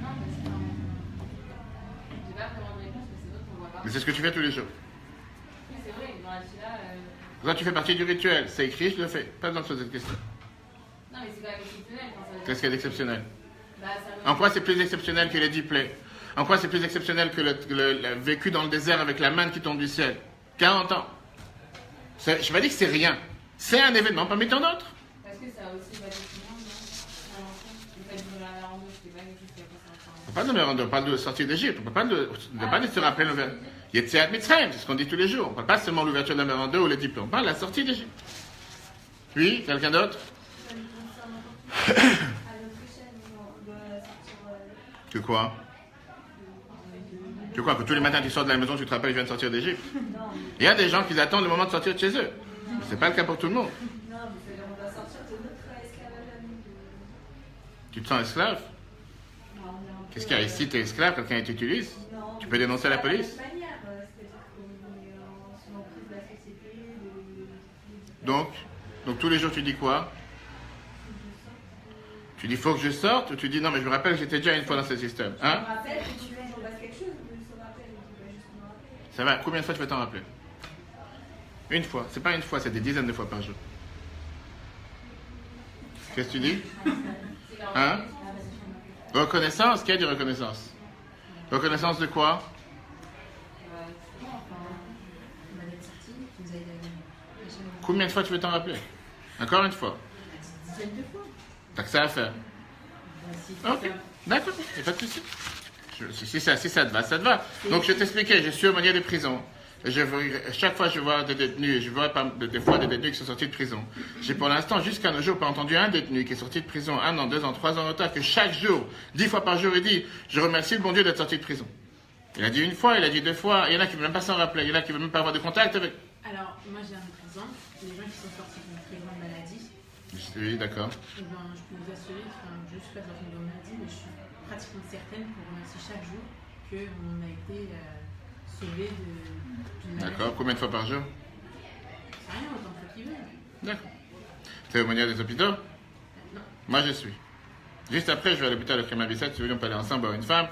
parce que j'ai pas vraiment de réponse, mais c'est d'autres qu'on voit pas. Mais c'est ce que tu fais tous les jours. Oui, c'est vrai, dans la fila. Là, tu fais partie du rituel. C'est écrit, je le fais. Pas besoin de poser cette question. Non, mais c'est quand même exceptionnel quand ça. Qu'est-ce qu'il y a d'exceptionnel? Bah, ça En quoi c'est plus exceptionnel que les 10 plaies? En quoi c'est plus exceptionnel que le vécu dans le désert avec la manne qui tombe du ciel? 40 ans. Je ne vais pas dire que c'est rien. C'est un événement parmi tant d'autres. Parce que ça a aussi pas d'exception, non? Le fait de vivre la mer en eau, c'était pas quelque chose qui a passé en On ne parle pas de sortir d'Égypte. On ne parle pas de se rappeler l'ouverture. Yetziat Mitzrayim, c'est ce qu'on dit tous les jours. On ne parle pas seulement de l'ouverture de la mer en deux ou les diplômes. On parle de la sortie d'Égypte. Oui, quelqu'un d'autre? À notre échelle, on doit sortir. Que quoi? Que quoi? Que tous les matins tu sors de la maison, tu te rappelles, je viens de sortir d'Égypte? Il y a des gens qui attendent le moment de sortir de chez eux. Ce n'est pas le cas pour tout le monde. Non, mais on doit sortir de notre esclavage à nous. Tu te sens esclave? Qu'est-ce qu'il y a ici? Tu es esclave, quelqu'un t'utilise? Tu peux dénoncer la police? C'est-à-dire qu'on est sous l'emprise de la société. Donc tous les jours tu dis quoi? Tu dis faut que je sorte ou tu dis non mais je me rappelle que j'étais déjà une fois dans ce système? Hein? Je me rappelle que tu fais, j'en passe quelque chose, mais je me rappelle, tu vas juste me rappeler. Ça va, combien de fois tu vas t'en rappeler? Une fois, c'est pas une fois, c'est des dizaines de fois par jour. Qu'est-ce que tu dis? Hein? Reconnaissance? Qui a dit reconnaissance? Reconnaissance de quoi? Combien de fois tu veux t'en rappeler? Encore une fois. T'as que ça à faire. Ok, d'accord, il n'y a pas de souci. Si ça te va, ça te va. Donc je vais t'expliquer, je suis aumônier des prisons. Chaque fois je vois des détenus, je vois des fois des détenus qui sont sortis de prison. J'ai pour l'instant, jusqu'à nos jours, pas entendu un détenu qui est sorti de prison 1 an, 2 ans, 3 ans en retard, que chaque jour, 10 fois par jour, il dit « Je remercie le bon Dieu d'être sorti de prison ». Il a dit une fois, il a dit 2 fois, il y en a qui ne veulent même pas s'en rappeler, il y en a qui ne veulent même pas avoir de contact avec. Alors, moi j'ai un exemple, les gens qui sont sortis d'une très grande maladie, Oui, d'accord. eh ben, je peux vous assurer, je ne suis pas dans une grande maladie, mais je suis pratiquement certaine qu'on remercie chaque jour qu'on a été sauvé d'une maladie. D'accord, combien de fois par jour? C'est rien, autant de fois qu'il veut. D'accord. Tu es aumônier des hôpitaux? Non. Moi, je suis. Juste après, je vais à l'hôpital de Créma-Bicêtre, si vous voulez, on peut aller ensemble voir une femme.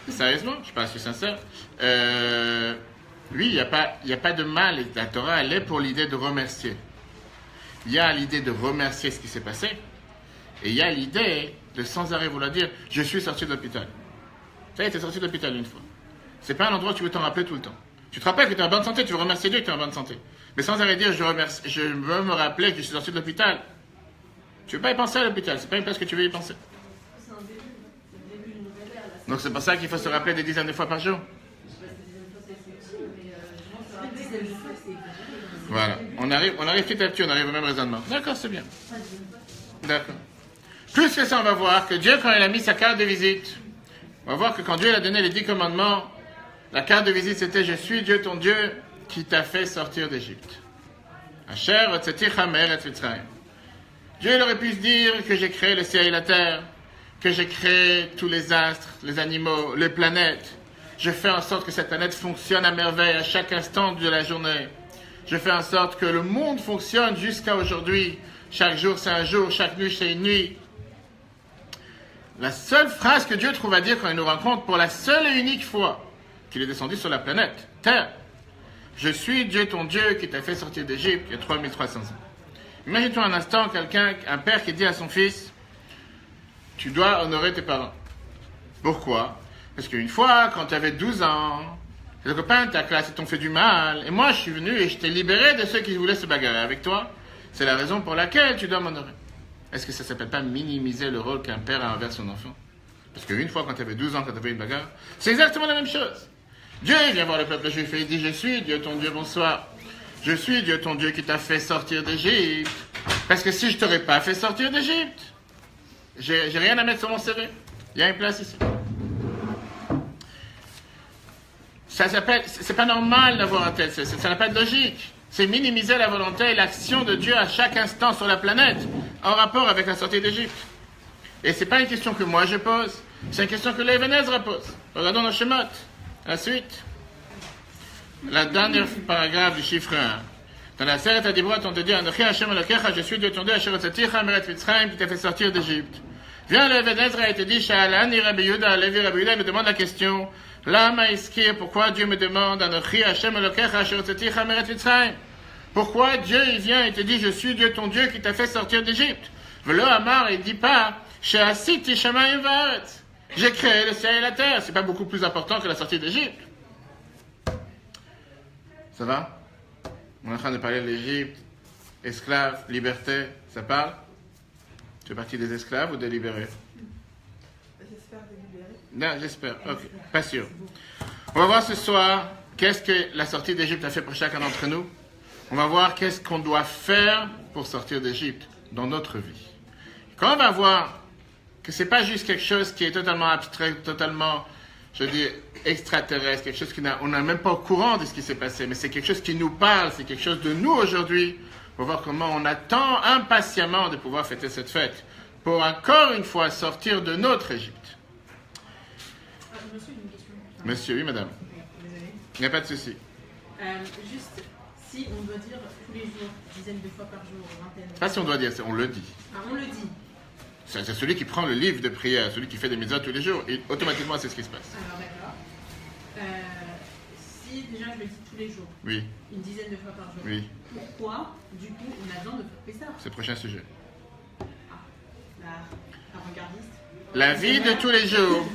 Sérieusement, je suis sincère. Oui, il n'y a pas de mal. La Torah, elle est pour l'idée de remercier. Il y a l'idée de remercier ce qui s'est passé. Et il y a l'idée de sans arrêt vouloir dire, je suis sorti de l'hôpital. Ça y est, tu es sorti de l'hôpital une fois. C'est pas un endroit où tu veux t'en rappeler tout le temps. Tu te rappelles que tu es en bonne santé, tu veux remercier Dieu que tu es en bonne santé. Mais sans arrêt dire, je veux me rappeler que je suis sorti de l'hôpital. Tu veux pas y penser à l'hôpital, c'est pas une place que tu veux y penser. C'est un début. C'est le début d'une nouvelle ère. Là. Donc c'est pour ça qu'il faut se rappeler des dizaines de fois par jour. Je sais pas si des fois c'est utile, mais je pense que se rappeler des fois c'est utile. Voilà. On arrive petit à petit, on arrive au même raisonnement. D'accord, c'est bien. D'accord. Plus que ça, on va voir que Dieu, quand il a mis sa carte de visite, on va voir que quand Dieu a donné les 10 commandements, la carte de visite c'était « Je suis Dieu ton Dieu qui t'a fait sortir d'Égypte ». Asher otzetichem me'eretz Mitzrayim. Dieu il aurait pu se dire que j'ai créé le ciel et la terre, que j'ai créé tous les astres, les animaux, les planètes. Je fais en sorte que cette planète fonctionne à merveille à chaque instant de la journée. Je fais en sorte que le monde fonctionne jusqu'à aujourd'hui. Chaque jour c'est un jour, chaque nuit c'est une nuit. La seule phrase que Dieu trouve à dire quand il nous rencontre pour la seule et unique fois qu'il est descendu sur la planète, Terre. Je suis Dieu ton Dieu qui t'a fait sortir d'Égypte il y a 3300 ans. Imagine-toi un instant un père qui dit à son fils, tu dois honorer tes parents. Pourquoi? Parce qu'une fois, quand tu avais 12 ans, tes copains de ta classe ils t'ont fait du mal, et moi je suis venu et je t'ai libéré de ceux qui voulaient se bagarrer avec toi. C'est la raison pour laquelle tu dois m'honorer. Est-ce que ça ne s'appelle pas minimiser le rôle qu'un père a envers son enfant? Parce qu'une fois, quand tu avais 12 ans, quand tu avais une bagarre, c'est exactement la même chose. Dieu il vient voir le peuple juif et il dit, je suis Dieu ton Dieu, bonsoir. Je suis Dieu ton Dieu qui t'a fait sortir d'Égypte. Parce que si je t'aurais pas fait sortir d'Égypte, j'ai rien à mettre sur mon CV. Il y a une place ici. Ça s'appelle, c'est pas normal d'avoir un tel, ça n'a pas de logique. C'est minimiser la volonté et l'action de Dieu à chaque instant sur la planète, en rapport avec la sortie d'Égypte. Et c'est pas une question que moi je pose, c'est une question que l'Even Ezra pose. Regardons le Shemot. La suite. La dernière paragraphe du chiffre 1. Dans la Seret HaDibrot, on te dit, Anochi Hashem Elokecha, je suis Dieu ton Dieu, Asher Hotzaticha Meret Mitzrayim, qui t'a fait sortir d'Égypte. Viens le Even Ezra et te dit, Sha'alani Rabbi Yehuda, Levi Rabbi Yehuda, il me demande la question, Lama Iskir, pourquoi Dieu me demande, Anochi Hashem Elokecha, Asher Hotzaticha Meret Mitzrayim? Pourquoi Dieu, il vient et te dit, je suis Dieu ton Dieu, qui t'a fait sortir d'Égypte? Velo Amar, il dit pas, She'asiti Shamayim Va'aretz. J'ai créé le ciel et la terre. C'est pas beaucoup plus important que la sortie d'Égypte. Ça va? On est en train de parler de l'Égypte, esclaves, liberté. Ça parle? Tu fais partie des esclaves ou des libérés? J'espère des libérés. Non, j'espère. Ok, pas sûr. On va voir ce soir qu'est-ce que la sortie d'Égypte a fait pour chacun d'entre nous. On va voir qu'est-ce qu'on doit faire pour sortir d'Égypte dans notre vie. Quand on va voir que c'est pas juste quelque chose qui est totalement abstrait, totalement, je dis, extraterrestre, quelque chose on n'est même pas au courant de ce qui s'est passé, mais c'est quelque chose qui nous parle, c'est quelque chose de nous aujourd'hui, pour voir comment on attend impatiemment de pouvoir fêter cette fête, pour encore une fois sortir de notre Égypte. Monsieur, une question. Monsieur, oui madame. Désolé. Il n'y a pas de souci. Juste, si on doit dire tous les jours, dizaines de fois par jour, vingtaine. Pas si on doit dire, on le dit. Ah, on le dit. C'est celui qui prend le livre de prière, celui qui fait des mitzvot tous les jours, et automatiquement c'est ce qui se passe. Alors d'accord. Si déjà je le dis tous les jours, Oui, une dizaine de fois par jour, oui, pourquoi du coup on a besoin de faire ça? c'est le prochain sujet. La regardiste. La vie de tous les jours,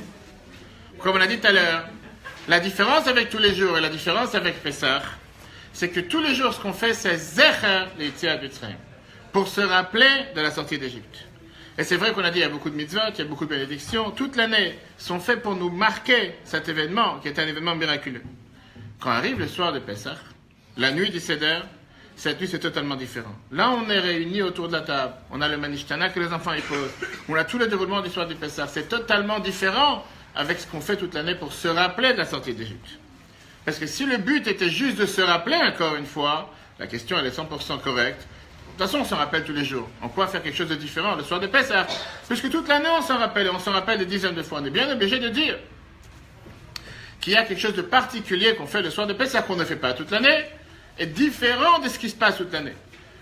comme on a dit tout à l'heure, la différence avec tous les jours et la différence avec Pessah, c'est que tous les jours ce qu'on fait c'est Zecher l'Yetziat Mitzrayim, pour se rappeler de la sortie d'Égypte. Et c'est vrai qu'on a dit, il y a beaucoup de mitzvot, il y a beaucoup de bénédictions. Toute l'année sont faits pour nous marquer cet événement, qui est un événement miraculeux. Quand arrive le soir de Pessah, la nuit du Seder, cette nuit c'est totalement différent. Là, on est réunis autour de la table. On a le Manishtana que les enfants y posent. On a tout le déroulement du soir du Pessah. C'est totalement différent avec ce qu'on fait toute l'année pour se rappeler de la sortie d'Égypte. Parce que si le but était juste de se rappeler encore une fois, la question elle est 100% correcte. De toute façon, on s'en rappelle tous les jours. En quoi faire quelque chose de différent le soir de Pessah? Puisque toute l'année, on s'en rappelle des dizaines de fois. On est bien obligé de dire qu'il y a quelque chose de particulier qu'on fait le soir de Pessah qu'on ne fait pas toute l'année, est différent de ce qui se passe toute l'année.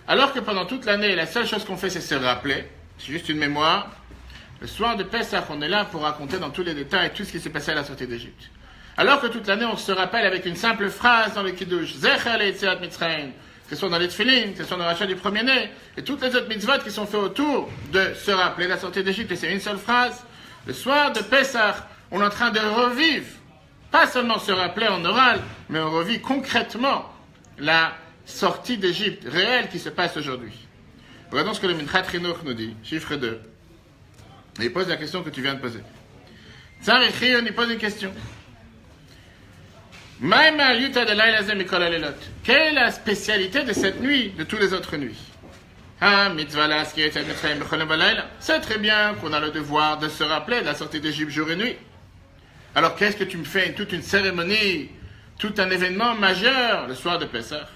Alors que pendant toute l'année, la seule chose qu'on fait, c'est se rappeler. C'est juste une mémoire. Le soir de Pessah, on est là pour raconter dans tous les détails tout ce qui s'est passé à la sortie d'Égypte. Alors que toute l'année, on se rappelle avec une simple phrase dans le Kiddush. Zecher l'Yetziat Mitzrayim. Que ce soit dans les tefilin, que ce soit dans l'achat du premier-né, et toutes les autres mitzvot qui sont faits autour de se rappeler la sortie d'Égypte, et c'est une seule phrase. Le soir de Pessah, on est en train de revivre, pas seulement se rappeler en oral, mais on revit concrètement la sortie d'Égypte réelle qui se passe aujourd'hui. Regardons ce que le Minchat Chinuch nous dit, chiffre 2. Et il pose la question que tu viens de poser. Tzar Echri, on y pose une question. Quelle est la spécialité de cette nuit, de toutes les autres nuits? C'est très bien qu'on a le devoir de se rappeler de la sortie d'Égypte jour et nuit. Alors qu'est-ce que tu me fais? Toute une cérémonie, tout un événement majeur le soir de Pessah.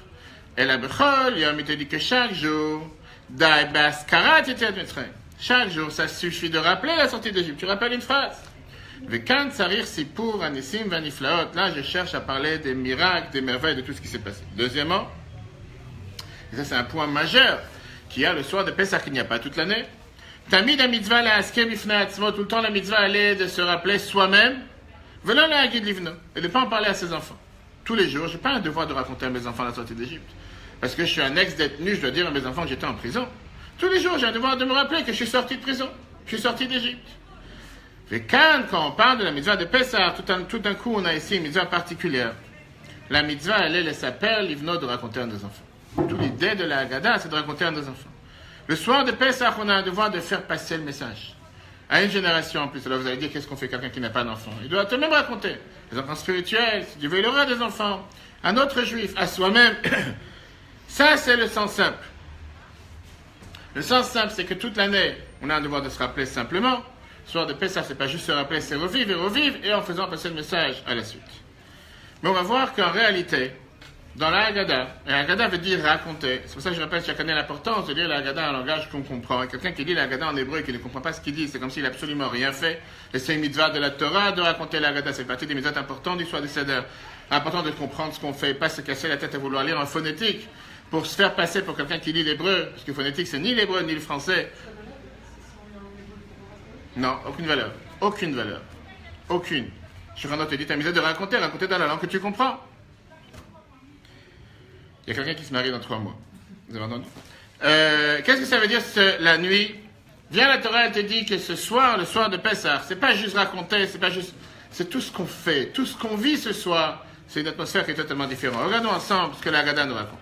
Et la Bechol, il te dit que chaque jour, chaque jour, ça suffit de rappeler la sortie d'Égypte. Tu rappelles une phrase. Là, je cherche à parler des miracles, des merveilles, de tout ce qui s'est passé. Deuxièmement, et ça c'est un point majeur, qu'il y a le soir de Pessah qu'il n'y a pas toute l'année. Tamid la mitzvah la askem ifnatzmo, tout le temps la mitzvah elle est de se rappeler soi-même, venant la guide livno, et de ne pas en parler à ses enfants. Tous les jours, je n'ai pas un devoir de raconter à mes enfants la sortie d'Égypte. Parce que je suis un ex-détenu, je dois dire à mes enfants que j'étais en prison. Tous les jours, j'ai un devoir de me rappeler que je suis sorti de prison, je suis sorti d'Égypte. Et quand on parle de la mitzvah de Pessah, tout d'un coup, on a ici une mitzvah particulière. La mitzvah, elle est le saper, l'ivno, de raconter à nos enfants. Toute l'idée de la Haggadah, c'est de raconter à nos enfants. Le soir de Pessah, on a un devoir de faire passer le message. à une génération en plus. Alors vous allez dire, qu'est-ce qu'on fait quelqu'un qui n'a pas d'enfant? Il doit te même raconter. Les enfants spirituels, si Dieu veut, il aura des enfants. Un autre juif, à soi-même. Ça, c'est le sens simple. Le sens simple, c'est que toute l'année, on a un devoir de se rappeler simplement. Le soir de Pessah, c'est pas juste se rappeler, c'est revivre, et en faisant passer le message à la suite. Mais on va voir qu'en réalité, dans la Haggadah, et la Haggadah veut dire raconter. C'est pour ça que je rappelle chaque année l'importance de lire la Haggadah en langage qu'on comprend. Et quelqu'un qui lit la Haggadah en hébreu et qui ne comprend pas ce qu'il dit, c'est comme s'il n'a absolument rien fait. Et c'est une mitzvah de la Torah de raconter la Haggadah. C'est partie des mitzvahs importantes du soir du Seder. Important de comprendre ce qu'on fait, pas se casser la tête à vouloir lire en phonétique pour se faire passer pour quelqu'un qui lit l'hébreu. Parce que phonétique, c'est ni l'hébreu ni le français. Non, aucune valeur. Aucune valeur. Aucune. Shulchan te dit, ta misère de raconter dans la langue que tu comprends. Il y a quelqu'un qui se marie dans 3 mois. Vous avez entendu? Qu'est-ce que ça veut dire la nuit? Viens la Torah, elle te dit que ce soir, le soir de Pessah, c'est pas juste raconter, c'est tout ce qu'on fait, tout ce qu'on vit ce soir. C'est une atmosphère qui est totalement différente. Regardons ensemble ce que la Haggadah nous raconte.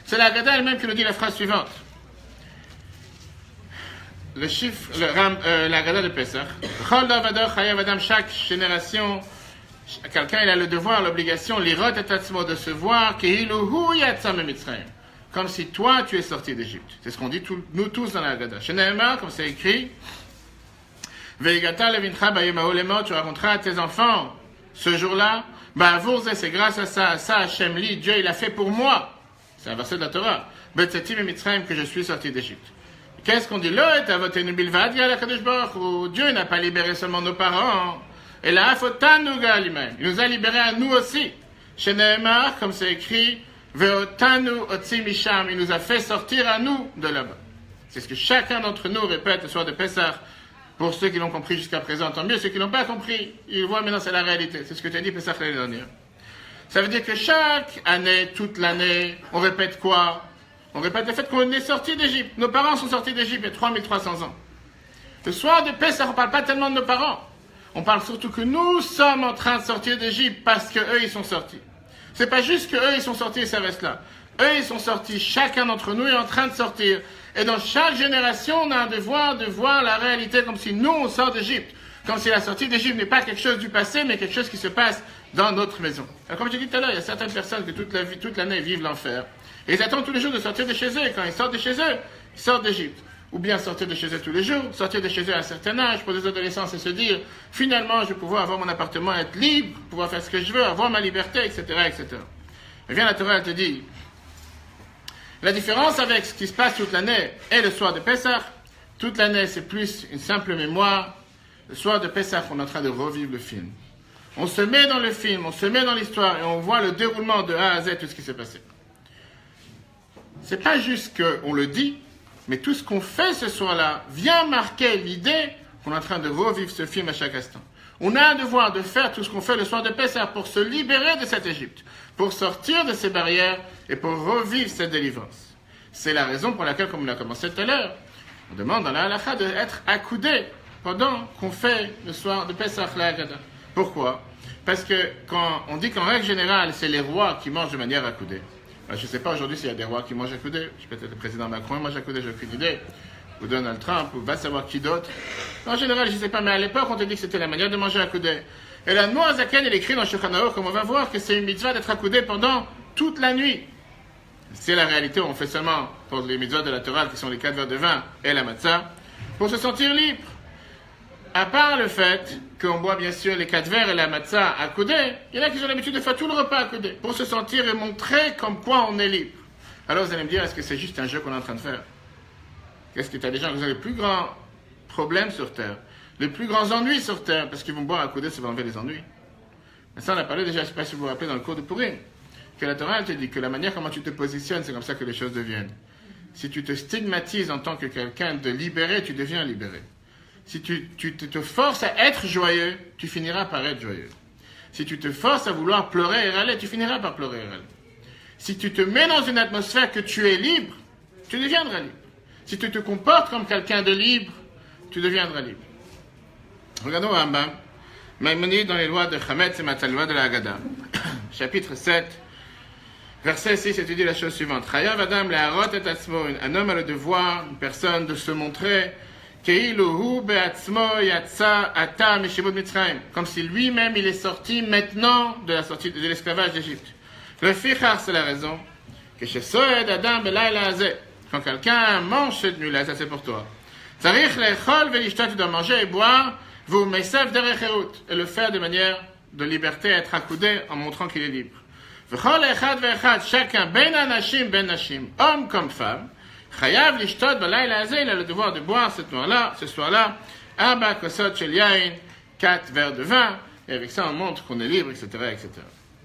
C'est la Haggadah elle-même qui nous dit la phrase suivante. La Haggadah de Pessah. Chaque génération, quelqu'un il a le devoir, l'obligation, l'irot et atzmo, de se voir, comme si toi tu es sorti d'Égypte. C'est ce qu'on dit nous tous dans la Haggadah. Chez Nehemar, comme c'est écrit, Veigata levincha bayom lemot, tu raconteras à tes enfants ce jour-là. C'est grâce à ça, Hachem li, Dieu il a fait pour moi. C'est un verset de la Torah. Betzetim et Mitzrayim, que je suis sorti d'Égypte. Qu'est-ce qu'on dit là? Dieu n'a pas libéré seulement nos parents. Et là, il nous a libérés à nous aussi. Chez Nehemar, comme c'est écrit, Veotanu otzi misham, il nous a fait sortir à nous de là-bas. C'est ce que chacun d'entre nous répète le soir de Pessah. Pour ceux qui l'ont compris jusqu'à présent, tant mieux. Ceux qui ne l'ont pas compris, ils voient maintenant c'est la réalité. C'est ce que tu as dit Pessah l'année dernière. Ça veut dire que chaque année, toute l'année, on répète quoi? On répète le fait qu'on est sorti d'Égypte. Nos parents sont sortis d'Égypte il y a 3300 ans. Le soir de Pessah, on ne parle pas tellement de nos parents. On parle surtout que nous sommes en train de sortir d'Égypte parce qu'eux, ils sont sortis. C'est pas juste qu'eux, ils sont sortis et ça reste là. Eux, ils sont sortis. Chacun d'entre nous est en train de sortir. Et dans chaque génération, on a un devoir de voir la réalité comme si nous, on sort d'Égypte. Comme si la sortie d'Égypte n'est pas quelque chose du passé, mais quelque chose qui se passe dans notre maison. Alors, comme j'ai dit tout à l'heure, il y a certaines personnes qui toute l'année vivent l'enfer. Et ils attendent tous les jours de sortir de chez eux. Et quand ils sortent de chez eux, ils sortent d'Égypte. Ou bien sortir de chez eux tous les jours, sortir de chez eux à un certain âge, pour des adolescents, et se dire, finalement, je vais pouvoir avoir mon appartement, être libre, pouvoir faire ce que je veux, avoir ma liberté, etc., etc. Et bien la Torah, elle te dit, la différence avec ce qui se passe toute l'année et le soir de Pessah, toute l'année, c'est plus une simple mémoire. Le soir de Pessah, on est en train de revivre le film. On se met dans le film, on se met dans l'histoire, et on voit le déroulement de A à Z, tout ce qui s'est passé. C'est pas juste qu'on le dit, mais tout ce qu'on fait ce soir-là vient marquer l'idée qu'on est en train de revivre ce film à chaque instant. On a un devoir de faire tout ce qu'on fait le soir de Pessah pour se libérer de cette Égypte, pour sortir de ces barrières et pour revivre cette délivrance. C'est la raison pour laquelle, comme on a commencé tout à l'heure, on demande dans la halakha d'être accoudé pendant qu'on fait le soir de Pessah la Haggadah. Pourquoi? Parce que quand on dit qu'en règle générale, c'est les rois qui mangent de manière accoudée. Alors, je ne sais pas aujourd'hui s'il y a des rois qui mangent accoudés. Peut-être le président Macron mange accoudé, j'ai aucune idée. Ou Donald Trump, ou va savoir qui d'autre. En général, je ne sais pas, mais à l'époque, on te dit que c'était la manière de manger accoudé. Et la Noazaken, il écrit dans Shulchan Aruch, comme on va voir, que c'est une mitzvah d'être accoudé pendant toute la nuit. C'est la réalité, on fait seulement pour les mitzvahs de la Torah, qui sont les 4 verres de vin et la matzah, pour se sentir libre. À part le fait qu'on boit bien sûr les 4 verres et la matzah accoudés, il y en a qui ont l'habitude de faire tout le repas accoudé, pour se sentir et montrer comme quoi on est libre. Alors vous allez me dire, est-ce que c'est juste un jeu qu'on est en train de faire? Qu'est-ce que tu as des gens qui ont les plus grands problèmes sur Terre, les plus grands ennuis sur Terre, parce qu'ils vont boire accoudés, ça va enlever les ennuis. Mais ça on a parlé déjà, je ne sais pas si vous vous rappelez dans le cours de Purim, que la Torah elle te dit que la manière comment tu te positionnes, c'est comme ça que les choses deviennent. Si tu te stigmatises en tant que quelqu'un de libéré, tu deviens libéré. Si tu te forces à être joyeux, tu finiras par être joyeux. Si tu te forces à vouloir pleurer et râler, tu finiras par pleurer et râler. Si tu te mets dans une atmosphère que tu es libre, tu deviendras libre. Si tu te comportes comme quelqu'un de libre, tu deviendras libre. Regardons Rambam, Maïmonide dans les lois de Chametz et Matzah, loi de la Haggadah. Chapitre 7, verset 6, étudie la chose suivante. Chayav Adam leharot et atzmo, un homme a le devoir, une personne, de se montrer Comme si lui-même il est sorti maintenant de la sortie de l'esclavage d'Égypte. Le fichar, c'est la raison que chez Soed Adam Belayla Hazeh, quand quelqu'un mange cette nuit-là, ça c'est pour toi. Tzarich lechol velishtot, tu dois manger et boire, vous meisef derech herut, et le faire de manière de liberté, être accoudé en montrant qu'il est libre. V'chol echad ve'echad, chacun ben nashim, homme comme femme, chayav lishtot belayla hazeh, il a le devoir de boire ce soir-là, arba kosot shel yain, 4 verres de vin, et avec ça on montre qu'on est libre, etc., etc.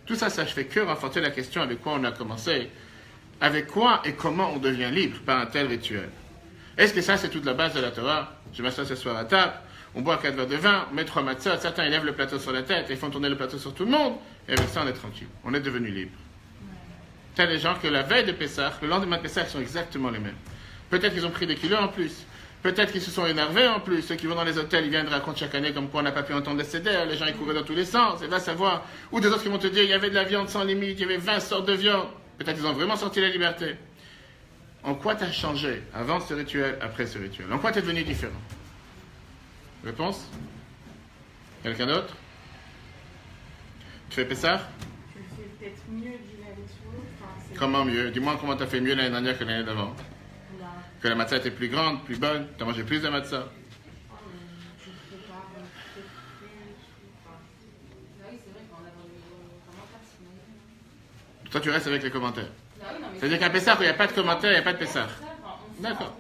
Tout ça, ça je fais que renforcer la question avec quoi on a commencé. Avec quoi et comment on devient libre par un tel rituel? Est-ce que ça, c'est toute la base de la Torah? Je m'assois ce soir à table, on boit 4 verres de vin, on met 3 matzot, certains élèvent le plateau sur la tête, et ils font tourner le plateau sur tout le monde, et avec ça, on est tranquille. On est devenu libre. Tels les gens que la veille de Pessah, le lendemain de Pessah, ils sont exactement les mêmes. Peut-être qu'ils ont pris des kilos en plus. Peut-être qu'ils se sont énervés en plus. Ceux qui vont dans les hôtels, ils viennent de raconter chaque année comme quoi on n'a pas pu entendre les CDR, les gens ils couraient dans tous les sens, et va savoir. Ou des autres qui vont te dire il y avait de la viande sans limite, il y avait 20 sortes de viande. Peut-être qu'ils ont vraiment sorti la liberté. En quoi tu as changé avant ce rituel, après ce rituel? En quoi tu es devenu différent? Réponse? Quelqu'un d'autre? Tu fais Pessah? Je fais peut-être mieux d'une année sur l'autre. Comment mieux? Dis-moi comment tu as fait mieux l'année dernière que l'année d'avant. Que la matzah était plus grande, plus bonne, tu as mangé plus de matzah. Toi, tu restes avec les commentaires. C'est-à-dire qu'à Pessah, il n'y a pas de commentaires, il n'y a pas de Pessah. D'accord.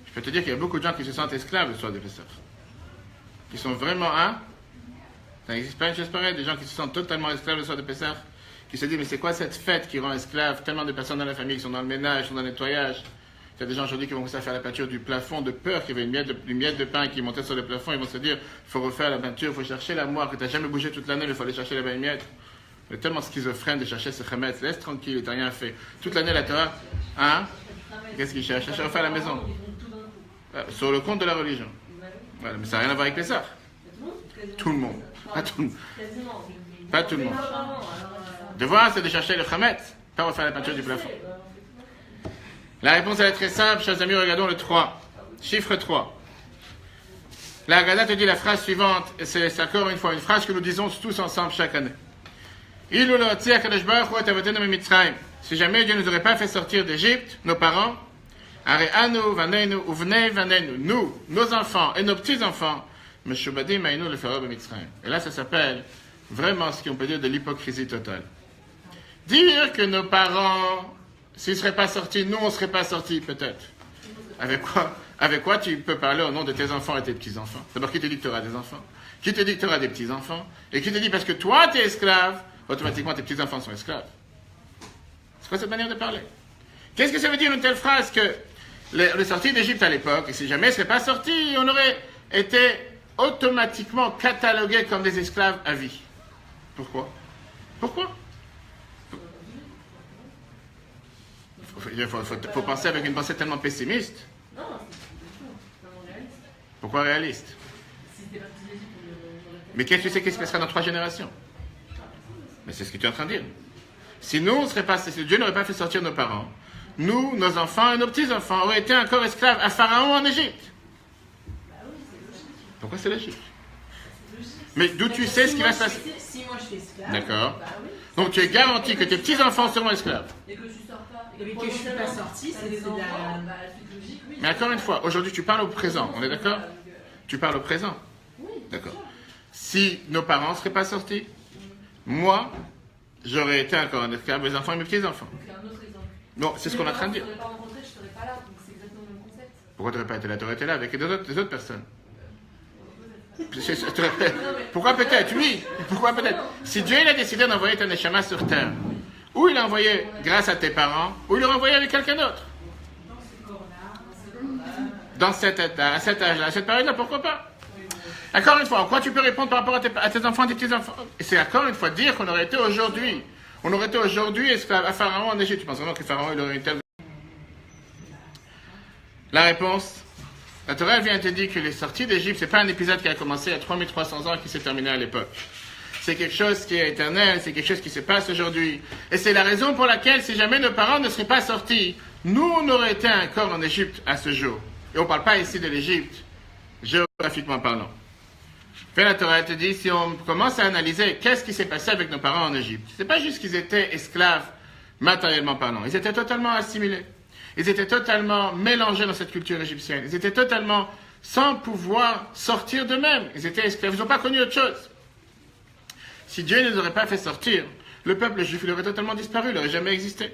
Je peux te dire qu'il y a beaucoup de gens qui se sentent esclaves le soir de Pessah. Qui sont vraiment ça n'existe pas une chose pareille, des gens qui se sentent totalement esclaves le soir de Pessah. Qui se disent, mais c'est quoi cette fête qui rend esclave tellement de personnes dans la famille qui sont dans le ménage, qui sont dans le nettoyage. Il y a des gens aujourd'hui qui vont commencer à faire la peinture du plafond de peur qu'il y avait une miette de pain qui montait sur le plafond. Ils vont se dire, il faut refaire la peinture, il faut chercher la moire que tu n'as jamais bougé toute l'année, il faut aller chercher la belle miette. On est tellement schizophrène de chercher ce chametz. Laisse tranquille, il t'a rien fait. Toute l'année, la Torah, qu'est-ce qu'il cherche? Cherche à refaire la maison. Sur le compte de la religion. Voilà, mais ça n'a rien à voir avec Pessah. Tout le monde. Pas tout le monde. Pas tout le monde. Devoir, c'est de chercher le chametz, pas refaire la peinture du plafond. La réponse, elle est très simple. Chers amis, regardons le 3. Chiffre 3. La Haggadah te dit la phrase suivante, et c'est encore une fois une phrase que nous disons tous ensemble chaque année. Si jamais Dieu ne nous aurait pas fait sortir d'Égypte, nos parents, nous, nos enfants et nos petits-enfants, et là, ça s'appelle vraiment ce qu'on peut dire de l'hypocrisie totale. Dire que nos parents, s'ils ne seraient pas sortis, nous, on ne serait pas sortis, peut-être. Avec quoi tu peux parler au nom de tes enfants et tes petits-enfants? D'abord, qui te dit que tu auras des enfants? Qui te dit que tu auras des petits-enfants? Et qui te dit parce que toi, tu es esclave, automatiquement, tes petits-enfants sont esclaves? C'est quoi cette manière de parler? Qu'est-ce que ça veut dire une telle phrase que les sorties d'Égypte à l'époque, et si jamais ils ne seraient pas sortis, on aurait été automatiquement catalogués comme des esclaves à vie? Pourquoi? Il faut penser avec une pensée tellement pessimiste. Non, c'est vraiment réaliste. Pourquoi réaliste? Mais qu'est-ce que tu sais qui se passera dans 3 générations? Mais c'est ce que tu es en train de dire. Si Dieu n'aurait pas fait sortir nos parents, nous, nos enfants et nos petits-enfants auraient été encore esclaves à Pharaon en Égypte. Pourquoi c'est logique? Mais d'où tu sais ce qui va se passer? Si moi je suis esclave. D'accord. Donc tu es garanti que tes petits-enfants seront esclaves. Et que je sors pas. Et que je suis pas sortie, c'est de la... logique, oui. Mais encore une fois, aujourd'hui tu parles au présent, on est d'accord? Tu parles au présent? Oui. D'accord. Si nos parents ne seraient pas sortis, moi, j'aurais été encore un esclave, mes enfants et mes petits-enfants. Donc un autre exemple. Non, c'est ce qu'on est en train de dire. Si je ne pas rencontré, je ne serais pas là, donc c'est exactement le même concept. Pourquoi tu n'aurais pas été là? Tu aurais été là avec des autres personnes. Pourquoi peut-être? Oui. Pourquoi peut-être? Si Dieu il a décidé d'envoyer ton neshama sur terre, ou il l'a envoyé grâce à tes parents, ou il l'a envoyé avec quelqu'un d'autre. Dans cet état, à cet âge-là, à cette période-là, pourquoi pas? Encore une fois, en quoi tu peux répondre par rapport à tes enfants et tes petits-enfants? Et c'est encore une fois dire qu'on aurait été aujourd'hui esclave à Pharaon en Égypte. Tu penses vraiment que Pharaon il aurait une telle... La réponse, la Torah vient te dire que les sorties d'Égypte, c'est pas un épisode qui a commencé il y a 3300 ans et qui s'est terminé à l'époque. C'est quelque chose qui est éternel, c'est quelque chose qui se passe aujourd'hui. Et c'est la raison pour laquelle, si jamais nos parents ne seraient pas sortis, nous, on aurait été encore en Égypte à ce jour. Et on ne parle pas ici de l'Égypte, géographiquement parlant. Puis la Torah te dit, si on commence à analyser qu'est-ce qui s'est passé avec nos parents en Égypte, c'est pas juste qu'ils étaient esclaves matériellement parlant, ils étaient totalement assimilés. Ils étaient totalement mélangés dans cette culture égyptienne. Ils étaient totalement sans pouvoir sortir d'eux-mêmes. Ils étaient esclaves, ils n'ont pas connu autre chose. Si Dieu ne les aurait pas fait sortir, le peuple juif, il aurait totalement disparu, il n'aurait jamais existé.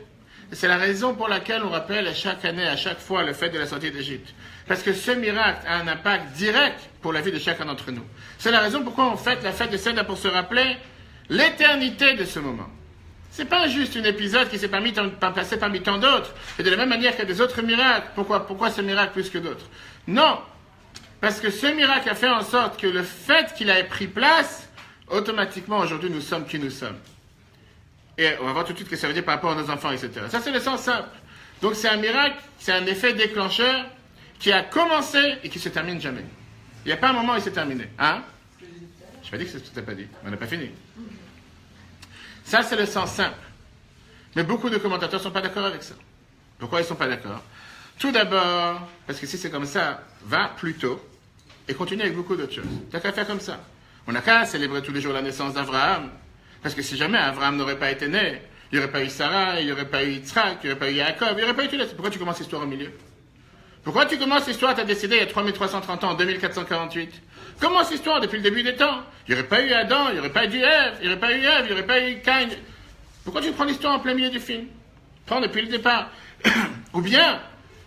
Et c'est la raison pour laquelle on rappelle à chaque année, à chaque fois, le fait de la sortie d'Égypte. Parce que ce miracle a un impact direct pour la vie de chacun d'entre nous. C'est la raison pourquoi on fête la fête de Seder pour se rappeler l'éternité de ce moment. C'est pas juste un épisode qui s'est passé parmi tant d'autres. Et de la même manière qu'il y a des autres miracles. Pourquoi ce miracle plus que d'autres? Non. Parce que ce miracle a fait en sorte que le fait qu'il ait pris place, automatiquement, aujourd'hui, nous sommes qui nous sommes. Et on va voir tout de suite ce que ça veut dire par rapport à nos enfants, etc. Ça, c'est le sens simple. Donc, c'est un miracle, c'est un effet déclencheur qui a commencé et qui se termine jamais. Il n'y a pas un moment où il s'est terminé. Hein? Je n'ai pas dit que c'est ce que tu n'as pas dit. On n'a pas fini. Ça, c'est le sens simple. Mais beaucoup de commentateurs ne sont pas d'accord avec ça. Pourquoi ils ne sont pas d'accord? Tout d'abord, parce que si c'est comme ça, va plus tôt et continue avec beaucoup d'autres choses. Tu n'as qu'à faire comme ça. On n'a qu'à célébrer tous les jours la naissance d'Abraham. Parce que si jamais Abraham n'aurait pas été né, il n'y aurait pas eu Sarah, il n'y aurait pas eu Yitzhak, il n'y aurait pas eu Jacob, il n'y aurait pas eu tout ça. Pourquoi tu commences l'histoire au milieu? Pourquoi tu commences l'histoire, tu as décédé il y a 3330 ans, en 2448? Commence l'histoire depuis le début des temps. Il n'y aurait pas eu Adam, il n'y aurait pas eu Ève, il n'y aurait pas eu Ève, il n'y aurait pas eu Caïn. Pourquoi tu prends l'histoire en plein milieu du film? Prends depuis le départ. Ou bien,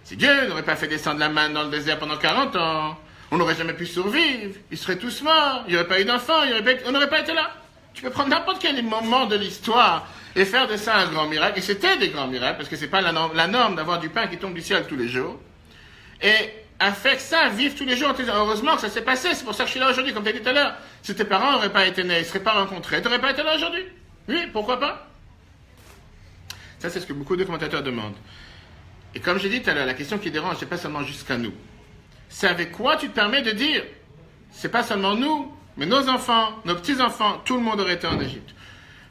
si Dieu n'aurait pas fait descendre la manne dans le désert pendant 40 ans, on n'aurait jamais pu survivre, ils seraient tous morts, il n'y aurait pas eu d'enfants, on n'aurait pas été là. Tu peux prendre n'importe quel moment de l'histoire et faire de ça un grand miracle. Et c'était des grands miracles, parce que c'est pas la norme d'avoir du pain qui tombe du ciel tous les jours. Et à faire ça, vivre tous les jours, heureusement que ça s'est passé, c'est pour ça que je suis là aujourd'hui, comme tu as dit tout à l'heure. Si tes parents n'auraient pas été nés, ils ne seraient pas rencontrés, tu n'aurais pas été là aujourd'hui. Oui, pourquoi pas? Ça, c'est ce que beaucoup de commentateurs demandent. Et comme j'ai dit tout à l'heure, la question qui dérange, c'est pas seulement jusqu'à nous. C'est avec quoi tu te permets de dire, c'est pas seulement nous, mais nos enfants, nos petits-enfants, tout le monde aurait été en Égypte.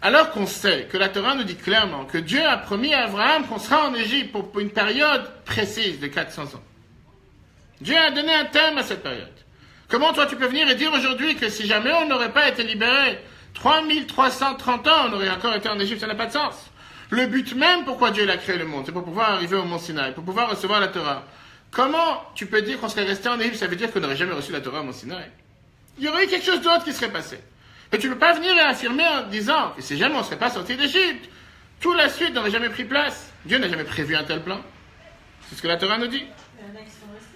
Alors qu'on sait que la Torah nous dit clairement que Dieu a promis à Abraham qu'on sera en Égypte pour une période précise de 400 ans. Dieu a donné un terme à cette période. Comment toi tu peux venir et dire aujourd'hui que si jamais on n'aurait pas été libéré 3330 ans, on aurait encore été en Égypte? Ça n'a pas de sens. Le but même pourquoi Dieu a créé le monde, c'est pour pouvoir arriver au mont Sinaï, pour pouvoir recevoir la Torah. Comment tu peux dire qu'on serait resté en Égypte? Ça veut dire qu'on n'aurait jamais reçu la Torah au mont Sinaï. Il y aurait eu quelque chose d'autre qui serait passé. Et tu ne peux pas venir et affirmer en disant que si jamais on ne serait pas sorti d'Égypte, toute la suite n'aurait jamais pris place. Dieu n'a jamais prévu un tel plan. C'est ce que la Torah nous dit. Il y en a qui sont restés.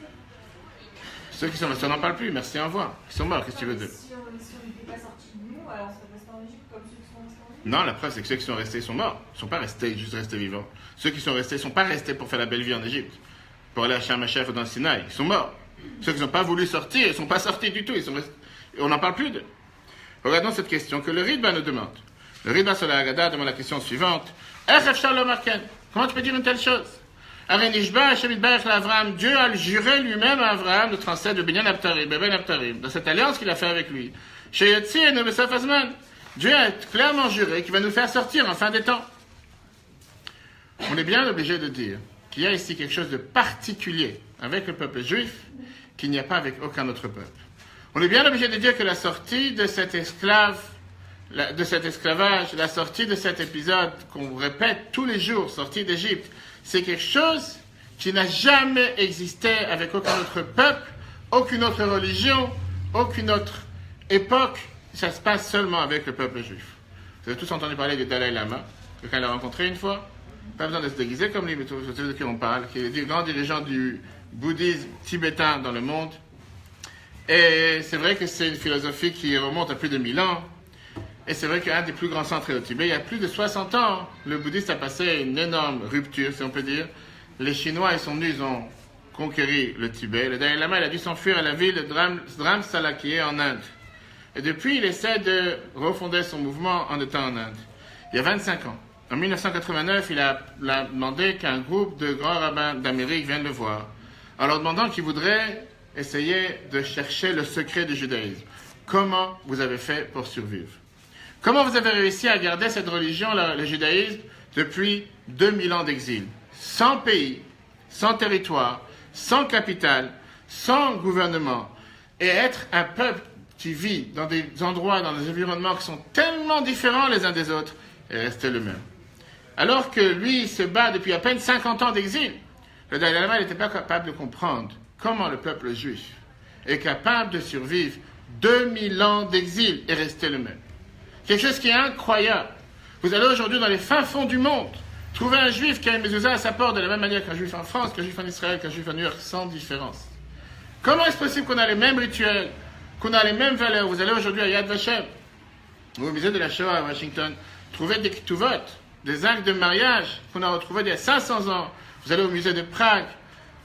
Ceux qui sont restés, on n'en parle plus, merci, au revoir. Ils sont morts, qu'est-ce que tu veux d'eux? Si on n'était pas sortis de nous, alors on serait restés en Égypte comme ceux qui sont restés en Égypte. Non, la preuve, c'est que ceux qui sont restés sont morts. Ils ne sont pas restés, juste restés vivants. Ceux qui sont restés ne sont pas restés pour faire la belle vie en Égypte, pour aller à Sharm el-Sheikh ou dans le Sinaï. Ils sont morts. Ceux qui n'ont pas voulu sortir, ils ne sont pas sortis du tout. Ils sont restés. Et on n'en parle plus d'eux. Regardons cette question que le Ritba nous demande. Le Ritba sur la Haggadah demande la question suivante. Comment tu peux dire une telle chose? Dieu a juré lui-même à Abraham de transcendre le Binyan Abtarim, dans cette alliance qu'il a fait avec lui. Dieu a clairement juré qu'il va nous faire sortir en fin des temps. On est bien obligé de dire qu'il y a ici quelque chose de particulier avec le peuple juif qu'il n'y a pas avec aucun autre peuple. On est bien obligé de dire que la sortie de cet esclavage, la sortie de cet épisode qu'on répète tous les jours, sortie d'Égypte, c'est quelque chose qui n'a jamais existé avec aucun autre peuple, aucune autre religion, aucune autre époque. Ça se passe seulement avec le peuple juif. Vous avez tous entendu parler du Dalai Lama, quelqu'un l'a rencontré une fois. Pas besoin de se déguiser comme lui, mais vous savez de qui on parle, qui est le grand dirigeant du bouddhisme tibétain dans le monde. Et c'est vrai que c'est une philosophie qui remonte à plus de 1000 ans. Et c'est vrai qu'un des plus grands centres au Tibet, il y a plus de 60 ans, le bouddhisme a passé une énorme rupture, si on peut dire. Les Chinois, ils sont venus, ils ont conquéri le Tibet. Le Dalai Lama, il a dû s'enfuir à la ville de Dharamsala, qui est en Inde. Et depuis, il essaie de refonder son mouvement en étant en Inde. Il y a 25 ans. En 1989, il a demandé qu'un groupe de grands rabbins d'Amérique vienne le voir, en leur demandant qu'ils voudraient essayer de chercher le secret du judaïsme. Comment vous avez fait pour survivre? Comment vous avez réussi à garder cette religion, le judaïsme, depuis 2000 ans d'exil? Sans pays, sans territoire, sans capitale, sans gouvernement, et être un peuple qui vit dans des endroits, dans des environnements qui sont tellement différents les uns des autres, et rester le même. Alors que lui, il se bat depuis à peine 50 ans d'exil, le Dalai Lama n'était pas capable de comprendre comment le peuple juif est capable de survivre 2000 ans d'exil et rester le même. Quelque chose qui est incroyable. Vous allez aujourd'hui dans les fins fonds du monde, trouver un juif qui a une mezouza à sa porte de la même manière qu'un juif en France, qu'un juif en Israël, qu'un juif en New York, sans différence. Comment est-ce possible qu'on a les mêmes rituels, qu'on a les mêmes valeurs? Vous allez aujourd'hui à Yad Vashem, ou au musée de la Shoah à Washington, trouver des ketuvot, des actes de mariage qu'on a retrouvés il y a 500 ans. Vous allez au musée de Prague,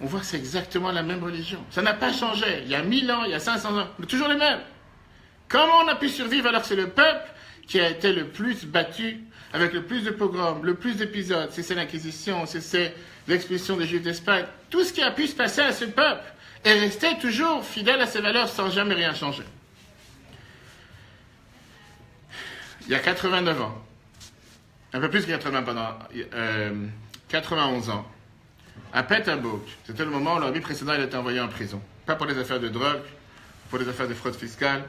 on voit que c'est exactement la même religion. Ça n'a pas changé. Il y a 1000 ans, il y a 500 ans, mais toujours les mêmes. Comment on a pu survivre alors que c'est le peuple qui a été le plus battu, avec le plus de pogroms, le plus d'épisodes? C'est l'Inquisition, c'est l'expulsion des Juifs d'Espagne. Tout ce qui a pu se passer à ce peuple est resté toujours fidèle à ses valeurs sans jamais rien changer. Il y a 89 ans, un peu plus que 80 pendant 91 ans, à Peterburg, c'était le moment où le rabbi précédent il a été envoyé en prison. Pas pour les affaires de drogue, pour les affaires de fraude fiscale.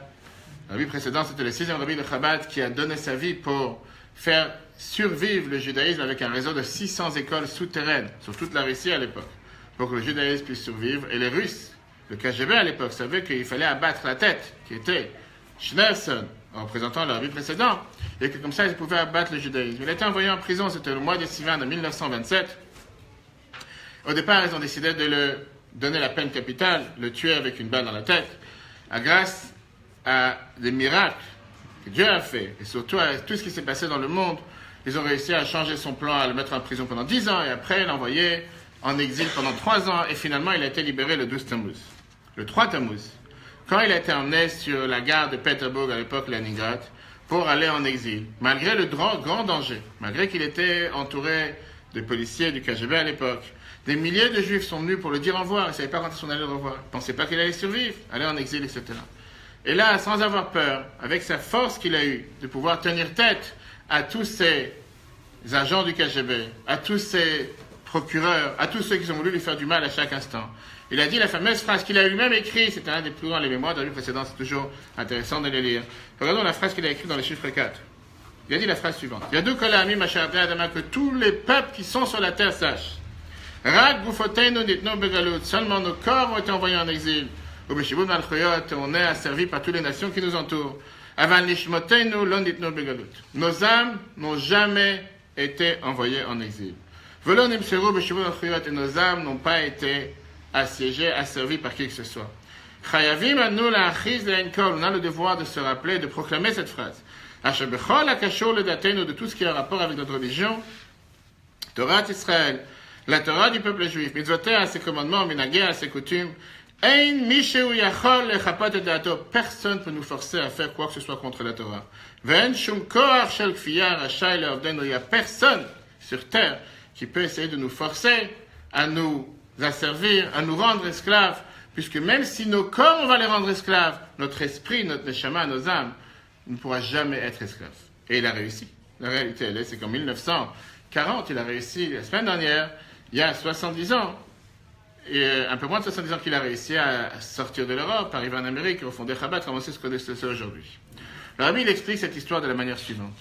Le rabbi précédent, c'était le 6e rabbi de Chabad qui a donné sa vie pour faire survivre le judaïsme avec un réseau de 600 écoles souterraines sur toute la Russie à l'époque, pour que le judaïsme puisse survivre. Et les Russes, le KGB à l'époque, savaient qu'il fallait abattre la tête, qui était Schneerson, en représentant le rabbi précédent, et que comme ça, ils pouvaient abattre le judaïsme. Il a été envoyé en prison, c'était le mois de Sivan de 1927. Au départ, ils ont décidé de le donner la peine capitale, le tuer avec une balle dans la tête, grâce à des miracles que Dieu a fait, et surtout à tout ce qui s'est passé dans le monde. Ils ont réussi à changer son plan, à le mettre en prison pendant 10 ans, et après l'envoyer en exil pendant 3 ans, et finalement il a été libéré le 12 Tammuz. Le 3 Tammuz, quand il a été emmené sur la gare de Peterburg, à l'époque Leningrad, pour aller en exil, malgré le grand danger, malgré qu'il était entouré de policiers du KGB à l'époque, des milliers de juifs sont venus pour le dire au revoir, ils ne savaient pas quand ils sont allés le revoir, ils ne pensaient pas qu'il allait survivre, aller en exil, etc. Et là, sans avoir peur, avec sa force qu'il a eue de pouvoir tenir tête à tous ces agents du KGB, à tous ces procureurs, à tous ceux qui ont voulu lui faire du mal à chaque instant, il a dit la fameuse phrase qu'il a lui-même écrite, c'était un des plus grands les mémoires de la vie précédente, c'est toujours intéressant de les lire. Regardons la phrase qu'il a écrite dans les chiffres 4. Il a dit la phrase suivante. Yadou kolami masha'abdei adama, que tous les peuples qui sont sur la terre sachent. Rak gufoteinu nitnu begalut, seulement nos corps ont été envoyés en exil. Ubeshibud malchuyot, on est asservi par toutes les nations qui nous entourent. Aval nishmoteinu lo nitnu begalut. Nos âmes n'ont jamais été envoyées en exil. Velo nimseru ubeshibud malchuyot, et nos âmes n'ont pas été assiégées, asservies par qui que ce soit. Chayavim anu la'achiz le'enkol, on a le devoir de se rappeler, de proclamer cette phrase. Asher bechol ha'kashur ledatenu, de tout ce qui a rapport avec notre religion, Torah d'Israël, la Torah du peuple juif, mitzvoter à ses commandements, minagé à ses coutumes, ein misheu yachol lechapot et dato, personne ne peut nous forcer à faire quoi que ce soit contre la Torah. Ve'en shum koach shel kfiyah rachai le'avdenu, il n'y a personne sur terre qui peut essayer de nous forcer à nous asservir, à nous rendre esclaves, puisque même si nos corps, on va les rendre esclaves, notre esprit, notre neshama, nos âmes, ne pourra jamais être esclave. Et il a réussi. La réalité, elle est, c'est qu'en 1940, il a réussi, la semaine dernière, il y a 70 ans, et un peu moins de 70 ans qu'il a réussi à sortir de l'Europe, arriver en Amérique, refonder Chabad, commencer ce que c'est aujourd'hui. Le rabbi, il explique cette histoire de la manière suivante.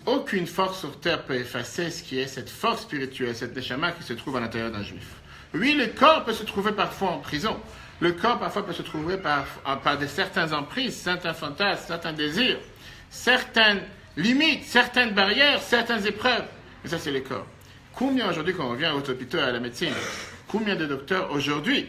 Aucune force sur terre peut effacer ce qui est cette force spirituelle, cette neshama qui se trouve à l'intérieur d'un juif. Oui, le corps peut se trouver parfois en prison. Le corps parfois peut se trouver par certaines emprises, certains fantasmes, certains désirs, certaines limites, certaines barrières, certaines épreuves. Mais ça, c'est le corps. Combien aujourd'hui, quand on revient aux hôpitaux et à la médecine, combien de docteurs aujourd'hui,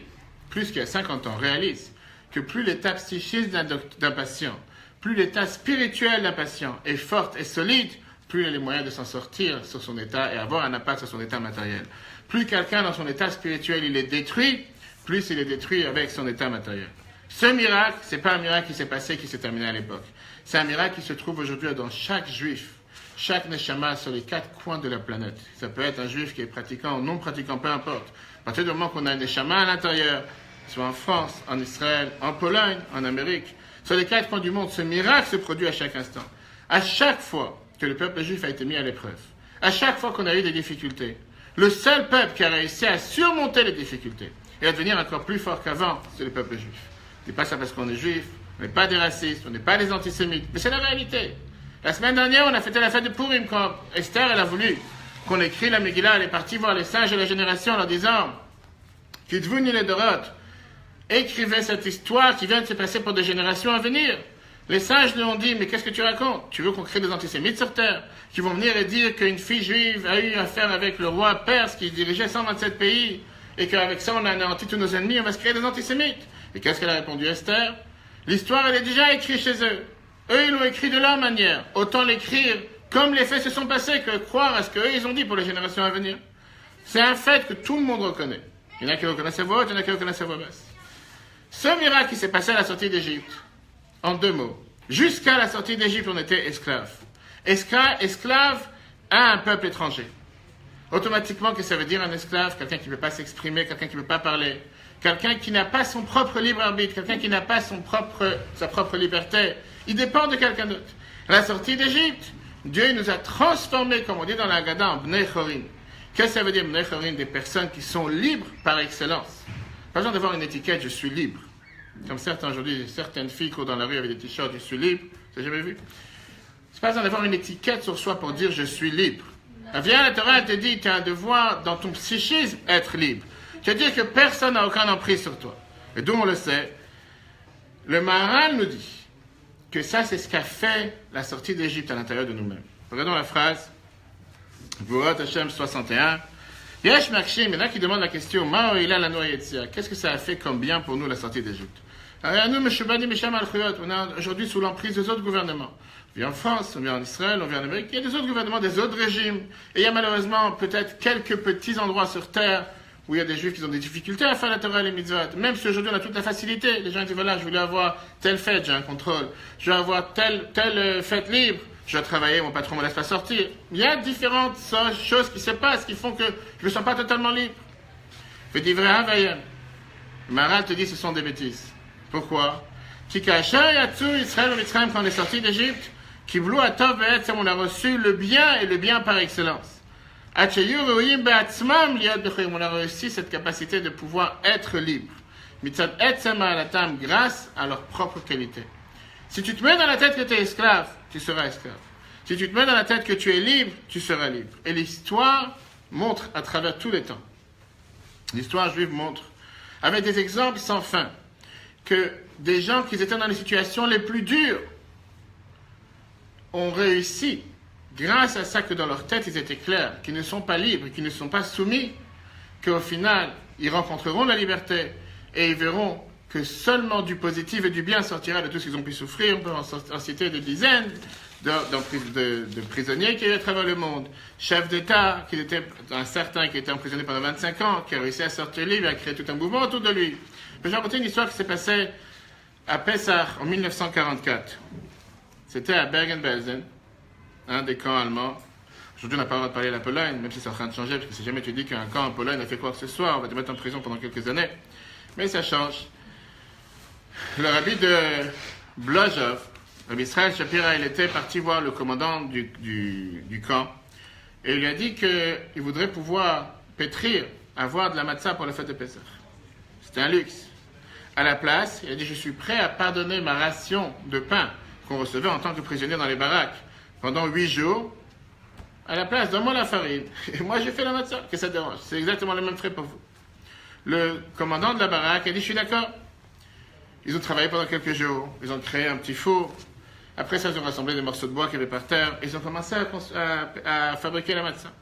plus qu'il y a 50 ans, réalisent que plus l'état psychique d'un patient, plus l'état spirituel d'un patient est fort et solide, plus il a les moyens de s'en sortir sur son état et avoir un impact sur son état matériel. Plus quelqu'un dans son état spirituel, il est détruit, plus il est détruit avec son état matériel. Ce miracle, ce n'est pas un miracle qui s'est passé, qui s'est terminé à l'époque. C'est un miracle qui se trouve aujourd'hui dans chaque juif, chaque neshama sur les 4 coins de la planète. Ça peut être un juif qui est pratiquant ou non pratiquant, peu importe. À partir du moment qu'on a un neshama à l'intérieur, soit en France, en Israël, en Pologne, en Amérique, sur les 4 coins du monde, ce miracle se produit à chaque instant. À chaque fois que le peuple juif a été mis à l'épreuve, à chaque fois qu'on a eu des difficultés, le seul peuple qui a réussi à surmonter les difficultés, et à devenir encore plus fort qu'avant sur le peuple juif. Ce n'est pas ça parce qu'on est juif, on n'est pas des racistes, on n'est pas des antisémites, mais c'est la réalité. La semaine dernière, on a fêté la fête de Purim quand Esther, elle a voulu qu'on écrit la Megillah, elle est partie voir les sages de la génération en leur disant « Kitvuni les Dorot » écrivez cette histoire qui vient de se passer pour des générations à venir. Les sages lui ont dit, mais qu'est-ce que tu racontes? Tu veux qu'on crée des antisémites sur terre, qui vont venir et dire qu'une fille juive a eu affaire avec le roi perse qui dirigeait 127 pays, et qu'avec ça on a anéanti tous nos ennemis, on va se créer des antisémites. Et qu'est-ce qu'elle a répondu, Esther? L'histoire, elle est déjà écrite chez eux. Eux, ils l'ont écrit de leur manière. Autant l'écrire comme les faits se sont passés que croire à ce qu'eux, ils ont dit pour les générations à venir. C'est un fait que tout le monde reconnaît. Il y en a qui reconnaissent à voix haute, il y en a qui reconnaissent à voix basse. Ce miracle qui s'est passé à la sortie d'Égypte, en 2 mots. Jusqu'à la sortie d'Égypte, on était esclaves. Esclave à un peuple étranger. Automatiquement, qu'est-ce que ça veut dire un esclave? Quelqu'un qui ne peut pas s'exprimer, quelqu'un qui ne peut pas parler, quelqu'un qui n'a pas son propre libre arbitre, quelqu'un qui n'a pas sa propre liberté. Il dépend de quelqu'un d'autre. À la sortie d'Égypte, Dieu nous a transformés, comme on dit dans la Haggadah, en Bnei Chorin. Qu'est-ce que ça veut dire Bnei Chorin? Des personnes qui sont libres par excellence. Pas besoin d'avoir une étiquette, je suis libre. Comme certaines filles courent dans la rue avec des t-shirts, je suis libre. Vous avez jamais vu? C'est pas besoin d'avoir une étiquette sur soi pour dire je suis libre. Viens, la Torah te dit, tu as un devoir dans ton psychisme être libre. Tu veux dire que personne n'a aucun emprise sur toi. Et d'où on le sait, le Maharal nous dit que ça, c'est ce qu'a fait la sortie d'Égypte à l'intérieur de nous-mêmes. Regardons la phrase, Gvurat Hashem 61. Yesh Makshim, il y en a qui demandent la question, Ma'oïla la noyetzia, qu'est-ce que ça a fait comme bien pour nous la sortie d'Égypte? On est aujourd'hui sous l'emprise des autres gouvernements. On vit en France, on vit en Israël, on vit en Amérique, il y a des autres gouvernements, des autres régimes. Et il y a malheureusement peut-être quelques petits endroits sur terre où il y a des juifs qui ont des difficultés à faire la Torah et les mitzvot. Même si aujourd'hui on a toute la facilité, les gens disent voilà, je voulais avoir telle fête, j'ai un contrôle. Je veux avoir telle fête libre, je dois travailler, mon patron ne me laisse pas sortir. Il y a différentes choses qui se passent qui font que je ne me sens pas totalement libre. Fais des vrais havayem. Le Maharal te dit ce sont des bêtises. Pourquoi? Israël, quand on est sorti d'Égypte, on a reçu le bien et le bien par excellence. On a réussi cette capacité de pouvoir être libre. Grâce à leur propre qualité. Si tu te mets dans la tête que tu es esclave, tu seras esclave. Si tu te mets dans la tête que tu es libre, tu seras libre. Et l'histoire montre à travers tous les temps. L'histoire juive montre, avec des exemples sans fin, que des gens qui étaient dans les situations les plus dures ont réussi, grâce à ça que dans leur tête ils étaient clairs, qu'ils ne sont pas libres, qu'ils ne sont pas soumis, qu'au final ils rencontreront la liberté et ils verront que seulement du positif et du bien sortira de tout ce qu'ils ont pu souffrir. On peut en citer des dizaines de prisonniers qui allaient à travers le monde. Chef d'État, un certain qui était emprisonné pendant 25 ans, qui a réussi à sortir libre et a créé tout un mouvement autour de lui. Je vais raconter une histoire qui s'est passée à Pessah en 1944. C'était à Bergen-Belsen, un des camps allemands. Aujourd'hui, on n'a pas le droit de parler de la Pologne, même si c'est en train de changer, parce que si jamais tu dis qu'un camp en Pologne a fait quoi que ce soit, on va te mettre en prison pendant quelques années. Mais ça change. Le rabbi de Blojov, Rabbi Israël Shapira, il était parti voir le commandant du camp, et il lui a dit qu'il voudrait pouvoir pétrir, avoir de la matzah pour la fête de Pessah. C'était un luxe. À la place, il a dit, je suis prêt à pardonner ma ration de pain qu'on recevait en tant que prisonnier dans les baraques pendant 8 jours. À la place, donne-moi la farine. Et moi, j'ai fait la matzah. Que ça dérange. C'est exactement le même frais pour vous. Le commandant de la baraque a dit, je suis d'accord. Ils ont travaillé pendant quelques jours. Ils ont créé un petit four. Après ça, ils ont rassemblé des morceaux de bois qu'il y avait par terre. Ils ont commencé à fabriquer la matzah.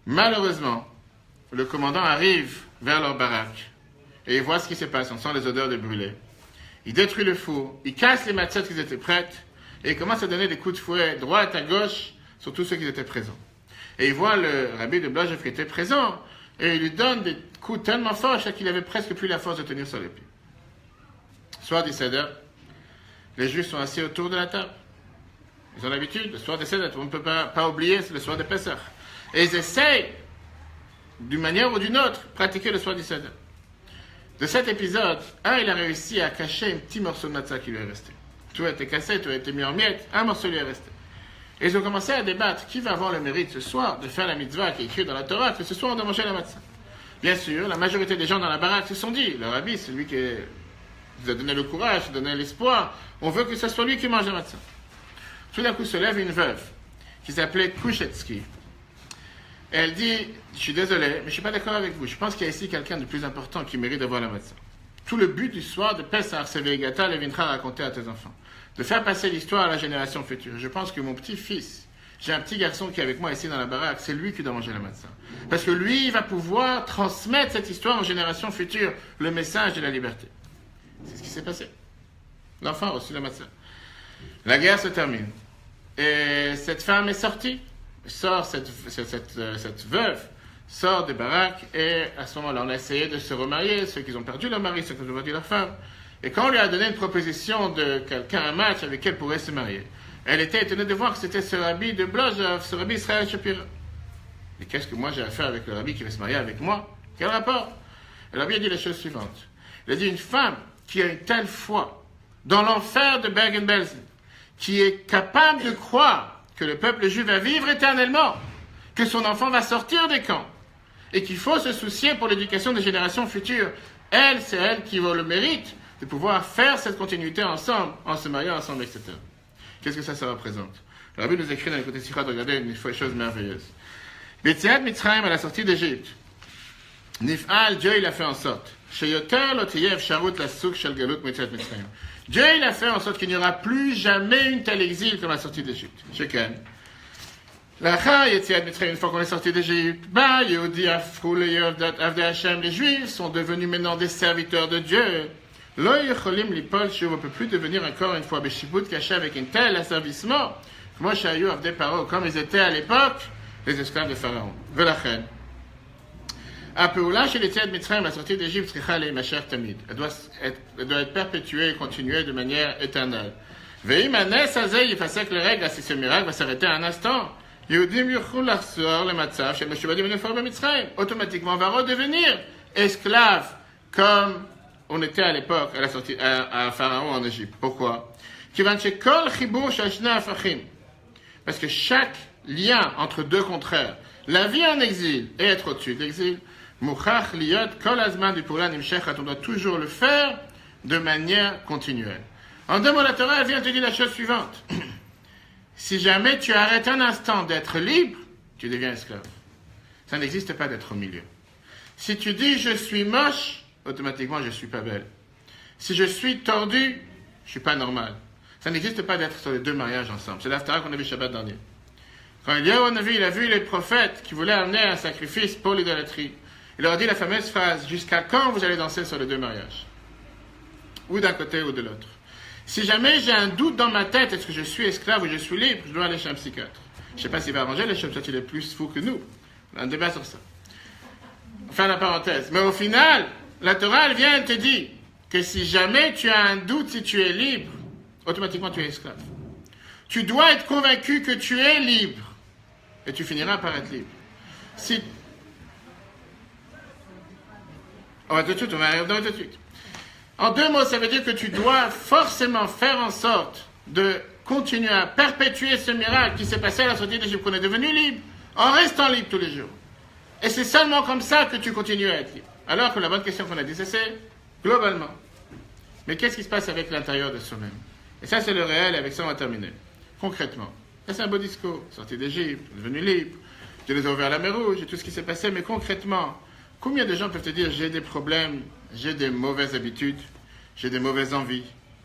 Malheureusement, le commandant arrive vers leur baraque. Et il voit ce qui se passe. On sent les odeurs de brûlés. Il détruit le four. Il casse les matzahs qui étaient prêtes. Et il commence à donner des coups de fouet droite à gauche sur tous ceux qui étaient présents. Et il voit le rabbi de Blojov qui était présent. Et il lui donne des coups tellement forts qu'il avait presque plus la force de tenir sur les pieds. Soir du Seder, les Juifs sont assis autour de la table. Ils ont l'habitude, le soir du Seder, on ne peut pas oublier, c'est le soir de Pessah. Et ils essayent, d'une manière ou d'une autre, pratiquer le soir du Seder. De cet épisode, il a réussi à cacher un petit morceau de matzah qui lui est resté. Tout a été cassé, tout a été mis en miettes, un morceau lui est resté. Et ils ont commencé à débattre qui va avoir le mérite ce soir de faire la mitzvah qui est écrite dans la Torah, que ce soir on doit manger la matzah. Bien sûr, la majorité des gens dans la baraque se sont dit, le rabbi, c'est lui qui nous a donné le courage, donné l'espoir, on veut que ce soit lui qui mange le matzah. Tout d'un coup se lève une veuve qui s'appelait Kushetsky. Et elle dit, je suis désolé, mais je ne suis pas d'accord avec vous. Je pense qu'il y a ici quelqu'un de plus important qui mérite d'avoir la matzah. Tout le but du soir de Pessah, c'est Veigata, le Vintra raconter à tes enfants. De faire passer l'histoire à la génération future. Je pense que mon petit-fils, j'ai un petit garçon qui est avec moi ici dans la baraque, c'est lui qui doit manger la matzah. Parce que lui, il va pouvoir transmettre cette histoire aux générations futures, le message de la liberté. C'est ce qui s'est passé. L'enfant a reçu la matzah. La guerre se termine. Et cette femme est sortie. Sort cette veuve, sort des baraques, et à ce moment-là, on a essayé de se remarier, ceux qui ont perdu leur mari, ceux qui ont perdu leur femme. Et quand on lui a donné une proposition de quelqu'un, un match avec qui elle pourrait se marier, elle était étonnée de voir que c'était ce rabbi de Blojov, ce rabbi Israël Shapira. Et qu'est-ce que moi j'ai à faire avec le rabbi qui va se marier avec moi? Quel rapport? Le rabbi a dit les choses suivantes. Il a dit, une femme qui a une telle foi dans l'enfer de Bergen-Belsen, qui est capable de croire que le peuple juif va vivre éternellement, que son enfant va sortir des camps, et qu'il faut se soucier pour l'éducation des générations futures. Elle, c'est elle qui vaut le mérite de pouvoir faire cette continuité ensemble, en se mariant ensemble, etc. Qu'est-ce que ça représente? Le rabbi nous écrit dans le côté Sikha de regarder une chose merveilleuse. Betziat Mitzrayim à la sortie d'Égypte. Nif'al, Dieu il a fait en sorte. Sheyoter lotiyev sharut la souk shel galut Betziat Mitzrayim. Dieu il a fait en sorte qu'il n'y aura plus jamais une telle exil comme la sortie d'Égypte. Sheken. L'achar Yetziat Mitzrayim, une fois qu'on est sorti d'Égypte, Yehudi afrou le Avdei Hashem, les Juifs sont devenus maintenant des serviteurs de Dieu. Lo yecholim lipol shuv, on ne peut plus devenir encore une fois beshibut caché avec un tel asservissement. Moi, Shayu Avdei Paro, comme ils étaient à l'époque, les esclaves de Pharaon. Velachen. Apeoula chez les Yetziat Mitzrayim, la sortie d'Égypte, elle doit être perpétuée et continuée de manière éternelle. Veim anes azeh yifasek le règle, si ce miracle va s'arrêter à un instant. Yehudim yuchul lachzor le matzav shel meshuvadim uniforme Mitzrayim. Automatiquement, on va redevenir esclave comme on était à l'époque à la sortie à Pharaon en Égypte. Pourquoi? Kivan shekol chibur shel shnei hafachim. Parce que chaque lien entre deux contraires, la vie en exil et être au-dessus de l'exil, Mouchach liyot kol azman du poulan nimshechat, on doit toujours le faire de manière continuelle. En deux mots, la Torah vient te dire la chose suivante. Si jamais tu arrêtes un instant d'être libre, tu deviens esclave. Ça n'existe pas d'être au milieu. Si tu dis je suis moche, automatiquement je suis pas belle. Si je suis tordu, je suis pas normal. Ça n'existe pas d'être sur les deux mariages ensemble. C'est l'Haftara qu'on a vu Shabbat dernier. Quand il a vu les prophètes qui voulaient amener un sacrifice pour l'idolâtrie, il leur a dit la fameuse phrase, jusqu'à quand vous allez danser sur les deux mariages? Ou d'un côté ou de l'autre. Si jamais j'ai un doute dans ma tête, est-ce que je suis esclave ou je suis libre, je dois aller chez un psychiatre. Je ne sais pas s'il va arranger les choses, peut-être qu'il est plus fou que nous. On a un débat sur ça. Fin de la parenthèse. Mais au final, la Torah, elle vient et te dit que si jamais tu as un doute si tu es libre, automatiquement tu es esclave. Tu dois être convaincu que tu es libre. Et tu finiras par être libre. Si... On va tout de suite. En deux mots, ça veut dire que tu dois forcément faire en sorte de continuer à perpétuer ce miracle qui s'est passé à la sortie d'Égypte, qu'on est devenu libre, en restant libre tous les jours. Et c'est seulement comme ça que tu continues à être libre. Alors que la bonne question qu'on a dit, c'est globalement. Mais qu'est-ce qui se passe avec l'intérieur de soi-même? Et ça, c'est le réel, et avec ça, on va terminer. Concrètement. Ça, c'est un beau discours. Sortie d'Égypte, devenu libre, Dieu les a ouvert la mer Rouge, et tout ce qui s'est passé, mais concrètement, combien de gens peuvent te dire, j'ai des problèmes, j'ai des mauvaises habitudes, j'ai des mauvaises envies,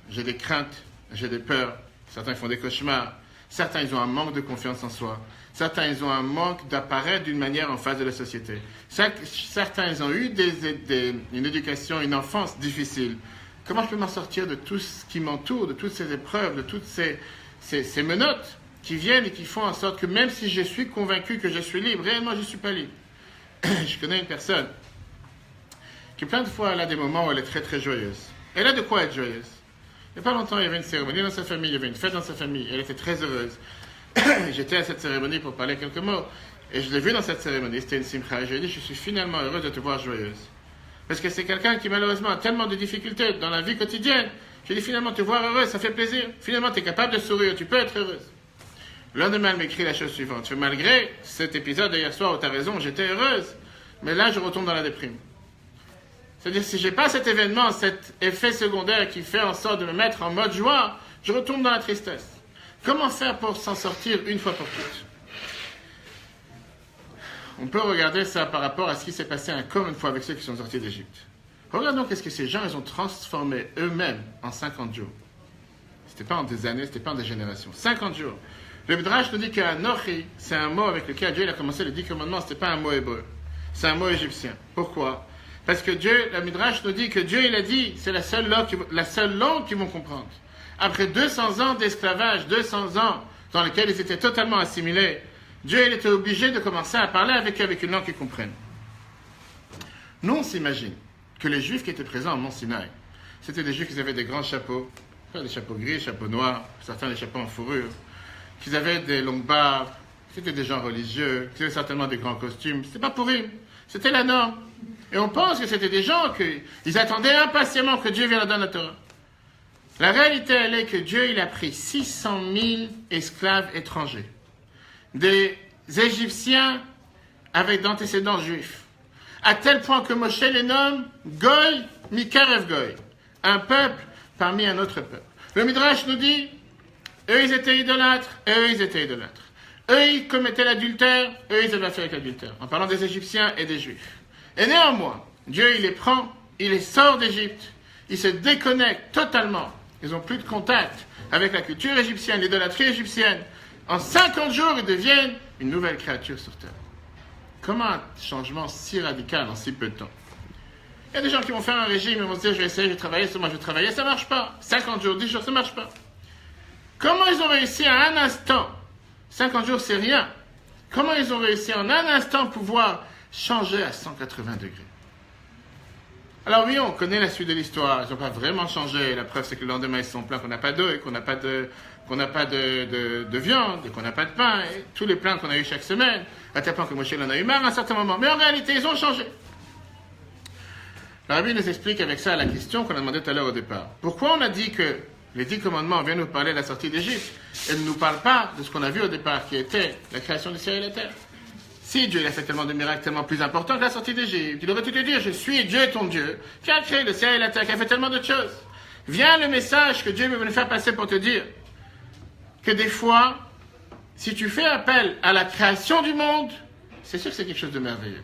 j'ai des craintes, j'ai des peurs. Certains font des cauchemars. Certains, ils ont un manque de confiance en soi. Certains, ils ont un manque d'apparaître d'une manière en face de la société. Certains, ils ont eu une éducation, une enfance difficile. Comment je peux m'en sortir de tout ce qui m'entoure, de toutes ces épreuves, de toutes ces menottes qui viennent et qui font en sorte que même si je suis convaincu que je suis libre, réellement, je ne suis pas libre. Je connais une personne qui plein de fois, elle a des moments où elle est très très joyeuse. Elle a de quoi être joyeuse. Il n'y a pas longtemps, il y avait une cérémonie dans sa famille, il y avait une fête dans sa famille, elle était très heureuse. J'étais à cette cérémonie pour parler quelques mots, et je l'ai vue dans cette cérémonie, c'était une simcha, et je lui ai dit, je suis finalement heureuse de te voir joyeuse. Parce que c'est quelqu'un qui malheureusement a tellement de difficultés dans la vie quotidienne. Je lui ai dit, finalement, te voir heureuse, ça fait plaisir. Finalement, tu es capable de sourire, tu peux être heureuse. Le lendemain, elle m'écrit la chose suivante. Malgré cet épisode d'hier soir où tu as raison, j'étais heureuse. mais là, je retombe dans la déprime. C'est-à-dire, si j'ai pas cet événement, cet effet secondaire qui fait en sorte de me mettre en mode joie, je retombe dans la tristesse. Comment faire pour s'en sortir une fois pour toutes? On peut regarder ça par rapport à ce qui s'est passé encore une fois avec ceux qui sont sortis d'Égypte. Regardons qu'est-ce que ces gens, ils ont transformé eux-mêmes en 50 jours. C'était pas en des années, c'était pas en des générations. 50 jours. Le Midrash nous dit qu'Anochi, c'est un mot avec lequel Dieu il a commencé les 10 commandements, c'était pas un mot hébreu. C'est un mot égyptien. Pourquoi? Parce que Dieu, le Midrash nous dit que Dieu, il a dit, c'est la seule langue qu'ils vont comprendre. Après 200 ans d'esclavage, 200 ans dans lesquels ils étaient totalement assimilés, Dieu, il était obligé de commencer à parler avec eux avec une langue qu'ils comprennent. Nous, on s'imagine que les Juifs qui étaient présents au Mont Sinaï, c'était des Juifs qui avaient des grands chapeaux, pas des chapeaux gris, des chapeaux noirs, certains des chapeaux en fourrure, qu'ils avaient des longues barbes, c'était des gens religieux, qui avaient certainement des grands costumes. C'était pas pour eux, c'était la norme. Et on pense que c'était des gens qu'ils attendaient impatiemment que Dieu vienne leur donner la Torah. La réalité, elle est que Dieu, il a pris 600 000 esclaves étrangers, des Égyptiens avec d'antécédents juifs, à tel point que Moshe les nomme Goy Mikarev Goy, un peuple parmi un autre peuple. Le Midrash nous dit, eux ils étaient idolâtres, et eux ils étaient idolâtres. Eux ils commettaient l'adultère, eux ils avaient affaire avec l'adultère, en parlant des Égyptiens et des Juifs. Et néanmoins, Dieu il les prend, il les sort d'Égypte, ils se déconnectent totalement, ils n'ont plus de contact avec la culture égyptienne, l'idolâtrie égyptienne. En 50 jours, ils deviennent une nouvelle créature sur terre. Comment un changement si radical en si peu de temps? Il y a des gens qui vont faire un régime et vont se dire, je vais essayer, je vais travailler, ça ne marche pas. 50 jours, 10 jours, ça ne marche pas. Comment ils ont réussi à un instant, 50 jours c'est rien, comment ils ont réussi en un instant pouvoir changer à 180 degrés? Alors oui, on connaît la suite de l'histoire, ils n'ont pas vraiment changé, la preuve c'est que le lendemain ils se sont plaints qu'on n'a pas d'eau et qu'on n'a pas de viande et qu'on n'a pas de pain, et tous les plaintes qu'on a eues chaque semaine, à tel point que Moshe en a eu marre à un certain moment. Mais en réalité, ils ont changé. La Rabbi nous explique avec ça la question qu'on a demandé tout à l'heure au départ. Pourquoi on a dit que les 10 commandements viennent nous parler de la sortie d'Égypte et ne nous parlent pas de ce qu'on a vu au départ, qui était la création du ciel et de la terre? Si Dieu il a fait tellement de miracles tellement plus importants que la sortie d'Égypte, il aurait dû te dire, je suis Dieu ton Dieu, qui a créé le ciel et la terre, qui a fait tellement de choses. Vient le message que Dieu veut nous faire passer pour te dire que des fois, si tu fais appel à la création du monde, c'est sûr que c'est quelque chose de merveilleux.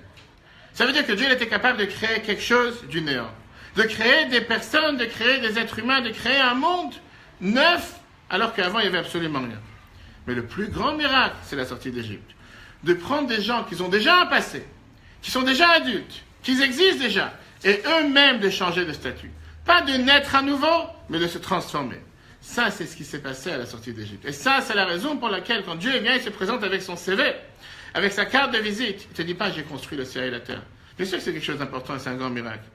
Ça veut dire que Dieu était capable de créer quelque chose du néant. De créer des personnes, de créer des êtres humains, de créer un monde neuf, alors qu'avant il n'y avait absolument rien. Mais le plus grand miracle, c'est la sortie d'Égypte. De prendre des gens qui ont déjà un passé, qui sont déjà adultes, qui existent déjà, et eux-mêmes de changer de statut. Pas de naître à nouveau, mais de se transformer. Ça, c'est ce qui s'est passé à la sortie d'Égypte. Et ça, c'est la raison pour laquelle, quand Dieu vient, il se présente avec son CV, avec sa carte de visite. Il ne te dit pas, j'ai construit le ciel et la terre. Bien sûr que c'est quelque chose d'important et c'est un grand miracle.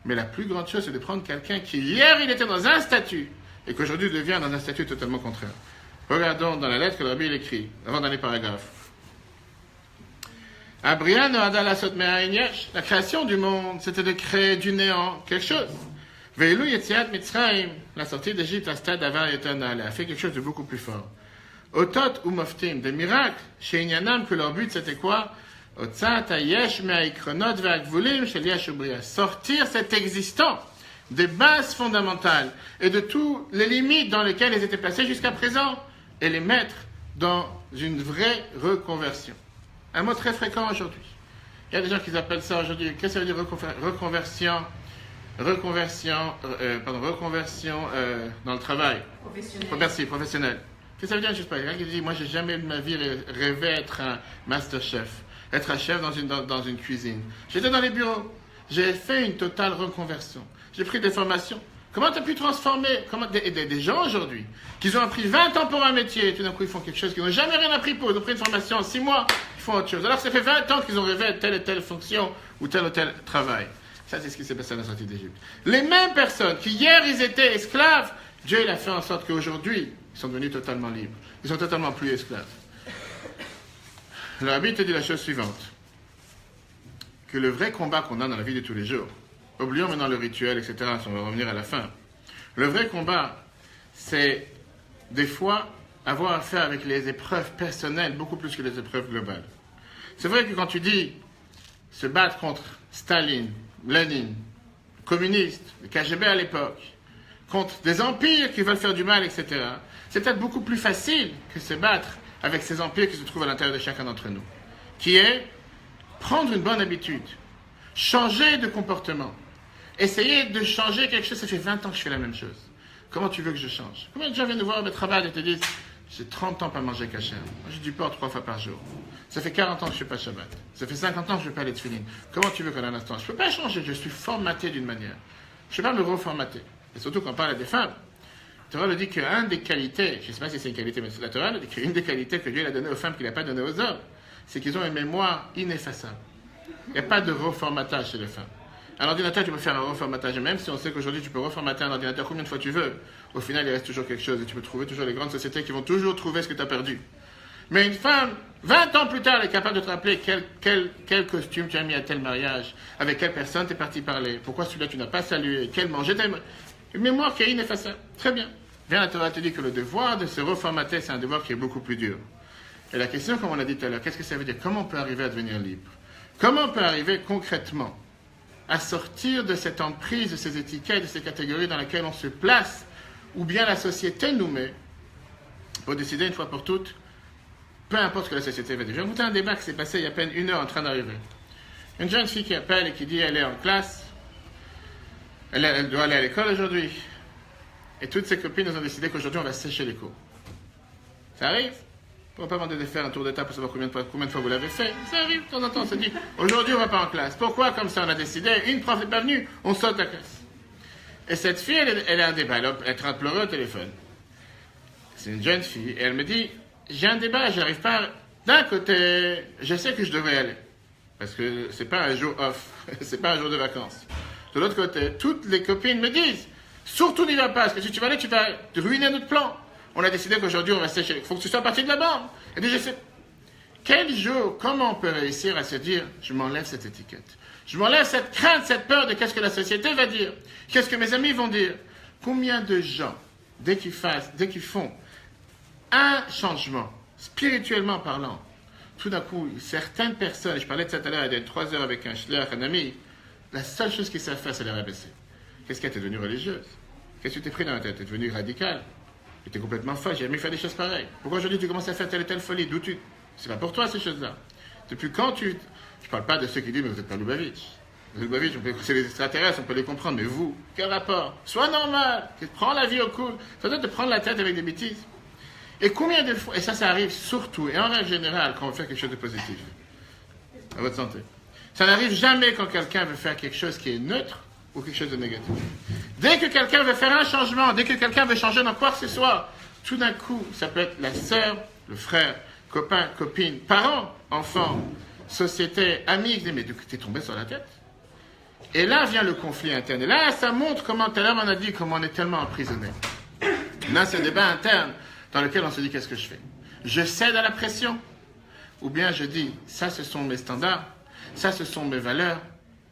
Mais la plus grande chose, c'est de prendre quelqu'un qui, hier, il était dans un statut, et qu'aujourd'hui, devient dans un statut totalement contraire. Regardons dans la lettre que le Rabbi écrit, avant dans les paragraphes. La création du monde, c'était de créer du néant quelque chose. Veilou Yetziat Mitzrayim, la sortie d'Égypte à stade avant éternel, a fait quelque chose de beaucoup plus fort. Otot ou Moftim, des miracles, chez Inyanam, que leur but c'était quoi? Otsat Ayesh Me'aikronot Ve'akvulim Shel Yesh Ubriya, sortir cet existant des bases fondamentales et de toutes les limites dans lesquelles ils étaient placés jusqu'à présent et les mettre dans une vraie reconversion. Un mot très fréquent aujourd'hui. Il y a des gens qui appellent ça aujourd'hui, qu'est-ce que ça veut dire reconversion dans le travail. Professionnel. Merci, professionnel. Qu'est-ce que ça veut dire? Je ne sais pas. Il y a quelqu'un qui dit, moi, j'ai jamais de ma vie rêvé d'être un master chef, être un chef dans une cuisine. J'étais dans les bureaux. J'ai fait une totale reconversion. J'ai pris des formations. Comment tu as pu transformer des gens aujourd'hui qui ont appris 20 ans pour un métier et tout d'un coup ils font quelque chose qu'ils n'ont jamais rien appris pour. Ils ont pris une formation en 6 mois, ils font autre chose. Alors ça fait 20 ans qu'ils ont rêvé de telle et telle fonction ou tel travail. Ça, c'est ce qui s'est passé à la sortie d'Égypte. Les mêmes personnes qui hier ils étaient esclaves, Dieu il a fait en sorte qu'aujourd'hui ils sont devenus totalement libres. Ils sont totalement plus esclaves. Le Rabbi te dit la chose suivante, que le vrai combat qu'on a dans la vie de tous les jours, oublions maintenant le rituel, etc., on va revenir à la fin. Le vrai combat, c'est des fois avoir affaire avec les épreuves personnelles beaucoup plus que les épreuves globales. C'est vrai que quand tu dis se battre contre Staline, Lénine, communistes, le KGB à l'époque, contre des empires qui veulent faire du mal, etc., c'est peut-être beaucoup plus facile que se battre avec ces empires qui se trouvent à l'intérieur de chacun d'entre nous, qui est prendre une bonne habitude, changer de comportement, essayer de changer quelque chose. Ça fait 20 ans que je fais la même chose. Comment tu veux que je change? Combien de gens viennent nous voir à Betrabad et te disent j'ai 30 ans pas manger kasher. Moi, j'ai du porc 3 fois par jour. Ça fait 40 ans que je ne fais pas Shabbat. Ça fait 50 ans que je ne fais pas les tefillin. Comment tu veux qu'en un instant? Je ne peux pas changer, je suis formaté d'une manière. Je ne peux pas me reformater. Et surtout quand on parle à des femmes. La Torah dit qu'une des qualités, je ne sais pas si c'est une qualité, mais la Torah dit qu'une des qualités que Dieu a données aux femmes qu'il n'a pas données aux hommes, c'est qu'ils ont une mémoire ineffaçable. Il n'y a pas de reformatage chez les femmes. Un ordinateur, tu peux faire un reformatage, même si on sait qu'aujourd'hui tu peux reformater un ordinateur combien de fois tu veux. Au final, il reste toujours quelque chose et tu peux trouver toujours les grandes sociétés qui vont toujours trouver ce que tu as perdu. Mais une femme, 20 ans plus tard, elle est capable de te rappeler quel costume tu as mis à tel mariage, avec quelle personne tu es parti parler, pourquoi celui-là tu n'as pas salué, quel manger t'aimes. Une mémoire qui est ineffaçable. Très bien. Bien, la Torah te dit que le devoir de se reformater, c'est un devoir qui est beaucoup plus dur. Et la question, comme on l'a dit tout à l'heure, qu'est-ce que ça veut dire? Comment on peut arriver à devenir libre? Comment on peut arriver concrètement à sortir de cette emprise, de ces étiquettes, de ces catégories dans lesquelles on se place, ou bien la société nous met, pour décider une fois pour toutes, peu importe ce que la société va dire. Je vais vous donner un débat qui s'est passé il y a à peine 1 heure en train d'arriver. Une jeune fille qui appelle et qui dit elle est en classe, elle doit aller à l'école aujourd'hui, et toutes ses copines nous ont décidé qu'aujourd'hui on va sécher les cours. Ça arrive? On ne va pas demander de faire un tour de table pour savoir combien de fois vous l'avez fait. Ça arrive, de temps en temps, on se dit, aujourd'hui on ne va pas en classe. Pourquoi? Comme ça on a décidé, une prof n'est pas venue, on saute la classe. Et cette fille, elle a un débat, elle est en train de pleurer au téléphone. C'est une jeune fille, et elle me dit, j'ai un débat, j'arrive pas. D'un côté, je sais que je devrais y aller, parce que c'est pas un jour off, c'est pas un jour de vacances. De l'autre côté, toutes les copines me disent, surtout n'y va pas, parce que si tu vas aller, tu vas ruiner notre plan. On a décidé qu'aujourd'hui, on va sécher. Il faut que tu sois parti de la bande. Et puis, je sais, quel jour, comment on peut réussir à se dire, je m'enlève cette étiquette. Je m'enlève cette crainte, cette peur de qu'est-ce que la société va dire. Qu'est-ce que mes amis vont dire. Combien de gens, dès qu'ils font un changement, spirituellement parlant, tout d'un coup, certaines personnes, je parlais de ça tout à l'heure, il y a 3 heures avec un shliach, un ami, la seule chose qu'ils savent faire, c'est les rabaisser. Qu'est-ce qu'elle est devenue religieuse? Qu'est-ce que tu t'es pris dans la tête? Tu es devenue radicale? Tu étais complètement folle, j'ai jamais fait des choses pareilles. Pourquoi aujourd'hui tu commences à faire telle et telle folie? D'où tu... C'est pas pour toi ces choses-là. Depuis quand tu... Je parle pas de ceux qui disent, mais vous êtes pas Lubavitch. Lubavitch, c'est les extraterrestres, on peut les comprendre, mais vous, quel rapport? Sois normal, prends la vie au cool. Ça doit te prendre la tête avec des bêtises. Et combien de fois, et ça arrive surtout, et en règle générale, quand on veut faire quelque chose de positif. À votre santé. Ça n'arrive jamais quand quelqu'un veut faire quelque chose qui est neutre ou quelque chose de négatif. Dès que quelqu'un veut faire un changement, dès que quelqu'un veut changer dans quoi que ce soit, tout d'un coup, ça peut être la sœur, le frère, copain, copine, parents, enfants, société, amis, mais t'es tombé sur la tête. Et là vient le conflit interne. Et là, ça montre comment, tout à l'heure, on a dit comment on est tellement emprisonné. Là, c'est un débat interne dans lequel on se dit qu'est-ce que je fais? Je cède à la pression? Ou bien je dis, ça ce sont mes standards, ça ce sont mes valeurs.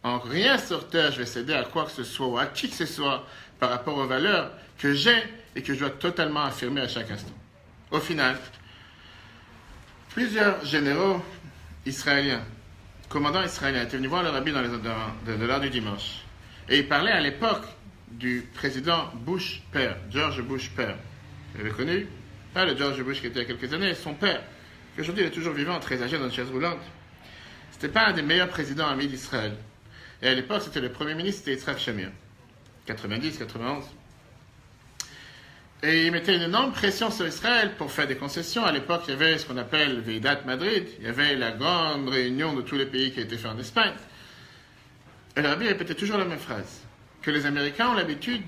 En rien sur terre, je vais céder à quoi que ce soit ou à qui que ce soit par rapport aux valeurs que j'ai et que je dois totalement affirmer à chaque instant. Au final, plusieurs généraux israéliens, commandants israéliens, étaient venus voir le rabbi de l'heure du dimanche. Et ils parlaient à l'époque du président Bush père, George Bush père. Vous l'avez connu? Pas le George Bush qui était il y a quelques années, son père, qui aujourd'hui est toujours vivant, très âgé dans une chaise roulante. C'était pas un des meilleurs présidents amis d'Israël. Et à l'époque, c'était le premier ministre, c'était Yitzhak Shamir. 90, 91. Et il mettait une énorme pression sur Israël pour faire des concessions. À l'époque, il y avait ce qu'on appelle Veidat Madrid. Il y avait la grande réunion de tous les pays qui a été faite en Espagne. Et le rabbi répétait toujours la même phrase. Que les Américains ont l'habitude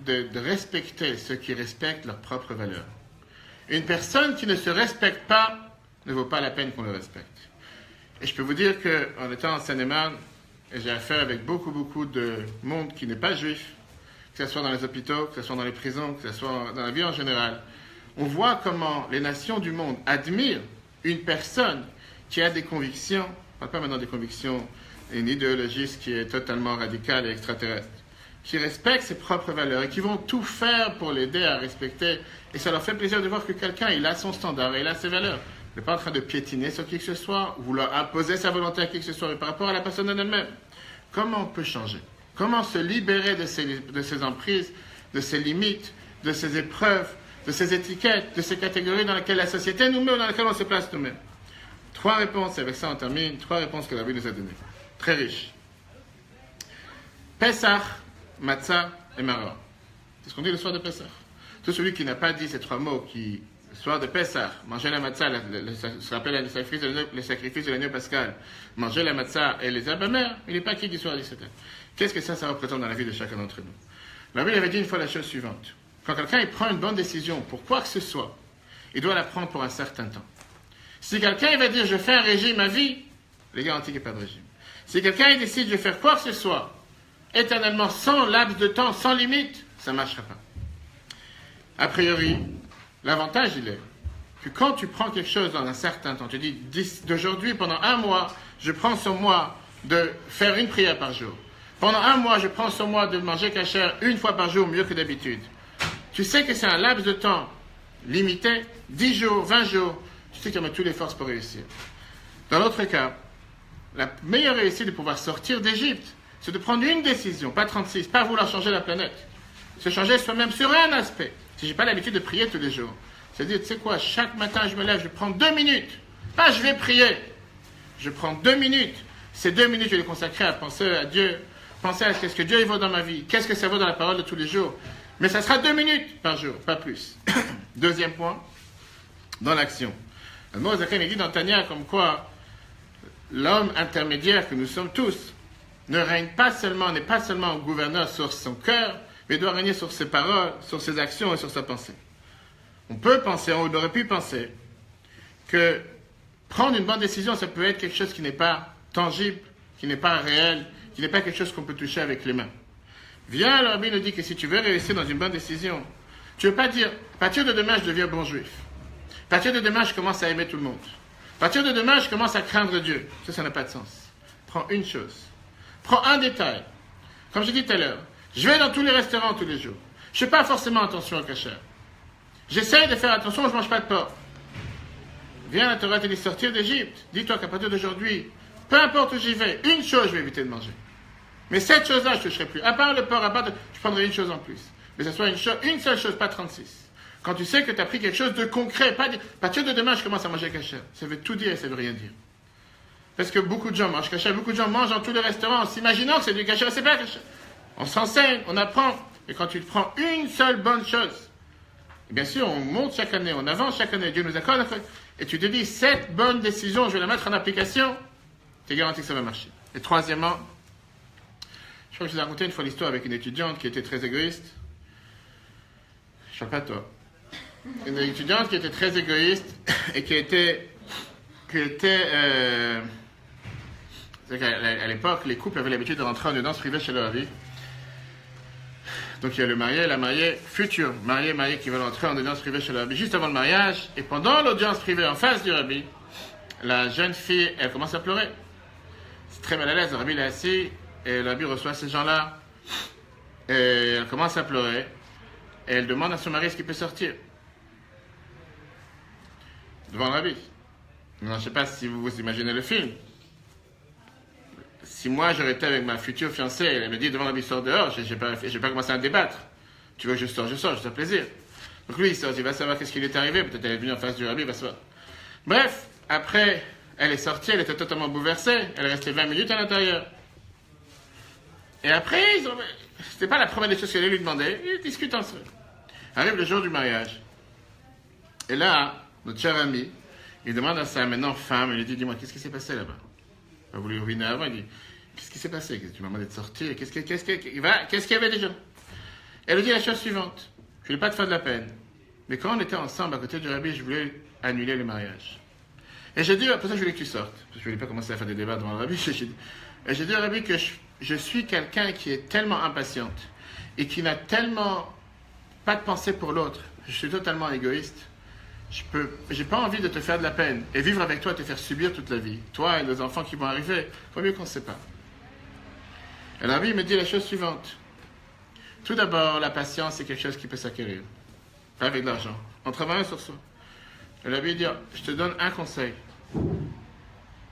de respecter ceux qui respectent leurs propres valeurs. Une personne qui ne se respecte pas ne vaut pas la peine qu'on le respecte. Et je peux vous dire qu'en étant en Seine-et-Marne, j'ai affaire avec beaucoup de monde qui n'est pas juif, que ce soit dans les hôpitaux, que ce soit dans les prisons, que ce soit dans la vie en général. On voit comment les nations du monde admirent une personne qui a des convictions, je ne parle pas maintenant des convictions, une idéologiste qui est totalement radicale et extraterrestre, qui respectent ses propres valeurs et qui vont tout faire pour l'aider à respecter. Et ça leur fait plaisir de voir que quelqu'un, il a son standard et il a ses valeurs. Il n'est pas en train de piétiner sur qui que ce soit, ou vouloir imposer sa volonté à qui que ce soit, mais par rapport à la personne en elle-même. Comment on peut changer? Comment se libérer de ces emprises, de ces limites, de ces épreuves, de ces étiquettes, de ces catégories dans lesquelles la société nous met ou dans lesquelles on se place nous-mêmes? 3 réponses, et avec ça on termine. 3 réponses que la Bible nous a données. Très riches. Pessah, Matzah et Maror. C'est ce qu'on dit le soir de Pessah. Tout celui qui n'a pas dit ces 3 mots, qui, le soir de Pessah, manger la Matzah, se rappelle le sacrifice de l'agneau pascal, manger la Matzah et les herbes amères, il n'est pas qui du soir à 17h. Qu'est-ce que ça représente dans la vie de chacun d'entre nous? La Bible avait dit une fois la chose suivante. Quand quelqu'un il prend une bonne décision pour quoi que ce soit, il doit la prendre pour un certain temps. Si quelqu'un il va dire je fais un régime à vie, les garantis qu'il n'y a pas de régime. Si quelqu'un il décide de faire quoi que ce soit, éternellement, sans laps de temps, sans limite, ça ne marchera pas. A priori, l'avantage il est que quand tu prends quelque chose dans un certain temps, tu dis d'aujourd'hui pendant 1 mois, je prends sur moi de faire une prière par jour. Pendant 1 mois, je prends sur moi de manger cachère 1 fois par jour, mieux que d'habitude. Tu sais que c'est un laps de temps limité, 10 jours, 20 jours, tu sais que tu as mis toutes les forces pour réussir. Dans l'autre cas, la meilleure réussite de pouvoir sortir d'Égypte, c'est de prendre une décision, pas 36, pas vouloir changer la planète. Se changer soi-même sur un aspect. Si je n'ai pas l'habitude de prier tous les jours, c'est-à-dire, tu sais quoi, chaque matin je me lève, je prends 2 minutes. Pas je vais prier. Je prends 2 minutes. Ces 2 minutes, je vais les consacrer à penser à Dieu, penser à qu'est-ce que Dieu vaut dans ma vie, qu'est-ce que ça vaut dans la parole de tous les jours. Mais ça sera 2 minutes par jour, pas plus. Deuxième point, dans l'action. Le mot Zacharie dit dans Tania comme quoi l'homme intermédiaire que nous sommes tous n'est pas seulement gouverneur sur son cœur, mais doit régner sur ses paroles, sur ses actions et sur sa pensée. On peut penser, on aurait pu penser, que prendre une bonne décision, ça peut être quelque chose qui n'est pas tangible, qui n'est pas réel, qui n'est pas quelque chose qu'on peut toucher avec les mains. Viens, la Bible nous dit que si tu veux réussir dans une bonne décision, tu ne veux pas dire, à partir de demain, je deviens bon juif. À partir de demain, je commence à aimer tout le monde. À partir de demain, je commence à craindre Dieu. Ça n'a pas de sens. Prends une chose. Prends un détail. Comme j'ai dit tout à l'heure, je vais dans tous les restaurants tous les jours. Je ne fais pas forcément attention au kasher. J'essaie de faire attention, je ne mange pas de porc. Viens, la Torah te dit sortir d'Égypte. Dis-toi qu'à partir d'aujourd'hui, peu importe où j'y vais, une chose je vais éviter de manger. Mais cette chose-là, je ne toucherai plus. À part le porc, je prendrai une chose en plus. Mais ça soit une seule chose, pas 36. Quand tu sais que tu as pris quelque chose de concret, pas dire, à partir de demain, je commence à manger kasher. Ça veut tout dire et ça veut rien dire. Parce que beaucoup de gens mangent kasher, beaucoup de gens mangent dans tous les restaurants en s'imaginant que c'est du kasher, c'est pas kasher. On s'enseigne, on apprend. Et quand tu te prends une seule bonne chose, et bien sûr, on monte chaque année, on avance chaque année, Dieu nous accorde, et tu te dis, cette bonne décision, je vais la mettre en application, tu es garanti que ça va marcher. Et troisièmement, je crois que je vous ai raconté une fois l'histoire avec une étudiante qui était très égoïste. Je ne sais pas toi. Une étudiante qui était très égoïste et à l'époque, les couples avaient l'habitude de rentrer en audience privée chez leur vie. Donc il y a le marié et la mariée, futur marié qui veulent entrer en audience privée chez le rabbi juste avant le mariage. Et pendant l'audience privée en face du rabbi, la jeune fille, elle commence à pleurer. C'est très mal à l'aise, le rabbi est assis et le rabbi reçoit ces gens-là. Et elle commence à pleurer et elle demande à son mari ce qu'il peut sortir. Devant le rabbi. Je ne sais pas si vous vous imaginez le film. Si moi j'aurais été avec ma future fiancée, elle me dit devant le rabbi sort dehors, je vais pas commencer à débattre. Tu veux que je sors, je fais plaisir. Donc lui il sort, il va savoir qu'est-ce qui lui est arrivé, peut-être elle est venue en face du rabbi, il va savoir. Bref, après, elle est sortie, elle était totalement bouleversée, elle est restée 20 minutes à l'intérieur. Et après, c'était pas la première des choses qu'elle allait lui demander, ils discutent ensemble. Arrive le jour du mariage. Et là, notre cher ami, il demande à sa maintenant femme, il lui dit, dis-moi, qu'est-ce qui s'est passé là-bas? Il va vous lui ruiner avant, il dit, qu'est-ce qui s'est passé? Tu m'as demandé de sortir, qu'est-ce qu'il y avait déjà? Elle lui dit la chose suivante, je ne voulais pas te faire de la peine, mais quand on était ensemble à côté du rabbi, je voulais annuler le mariage. Et j'ai dit, pour ça je voulais que tu sortes, parce que je ne voulais pas commencer à faire des débats devant le rabbi, et j'ai dit au rabbi que je suis quelqu'un qui est tellement impatiente, et qui n'a tellement pas de pensée pour l'autre, je suis totalement égoïste. J'ai pas envie de te faire de la peine et vivre avec toi, te faire subir toute la vie. Toi et les enfants qui vont arriver, il vaut mieux qu'on se sépare. Et la Bible me dit la chose suivante. Tout d'abord, la patience, c'est quelque chose qui peut s'acquérir. Pas avec de l'argent. En travaillant sur soi. Et le rabbi dit, je te donne un conseil.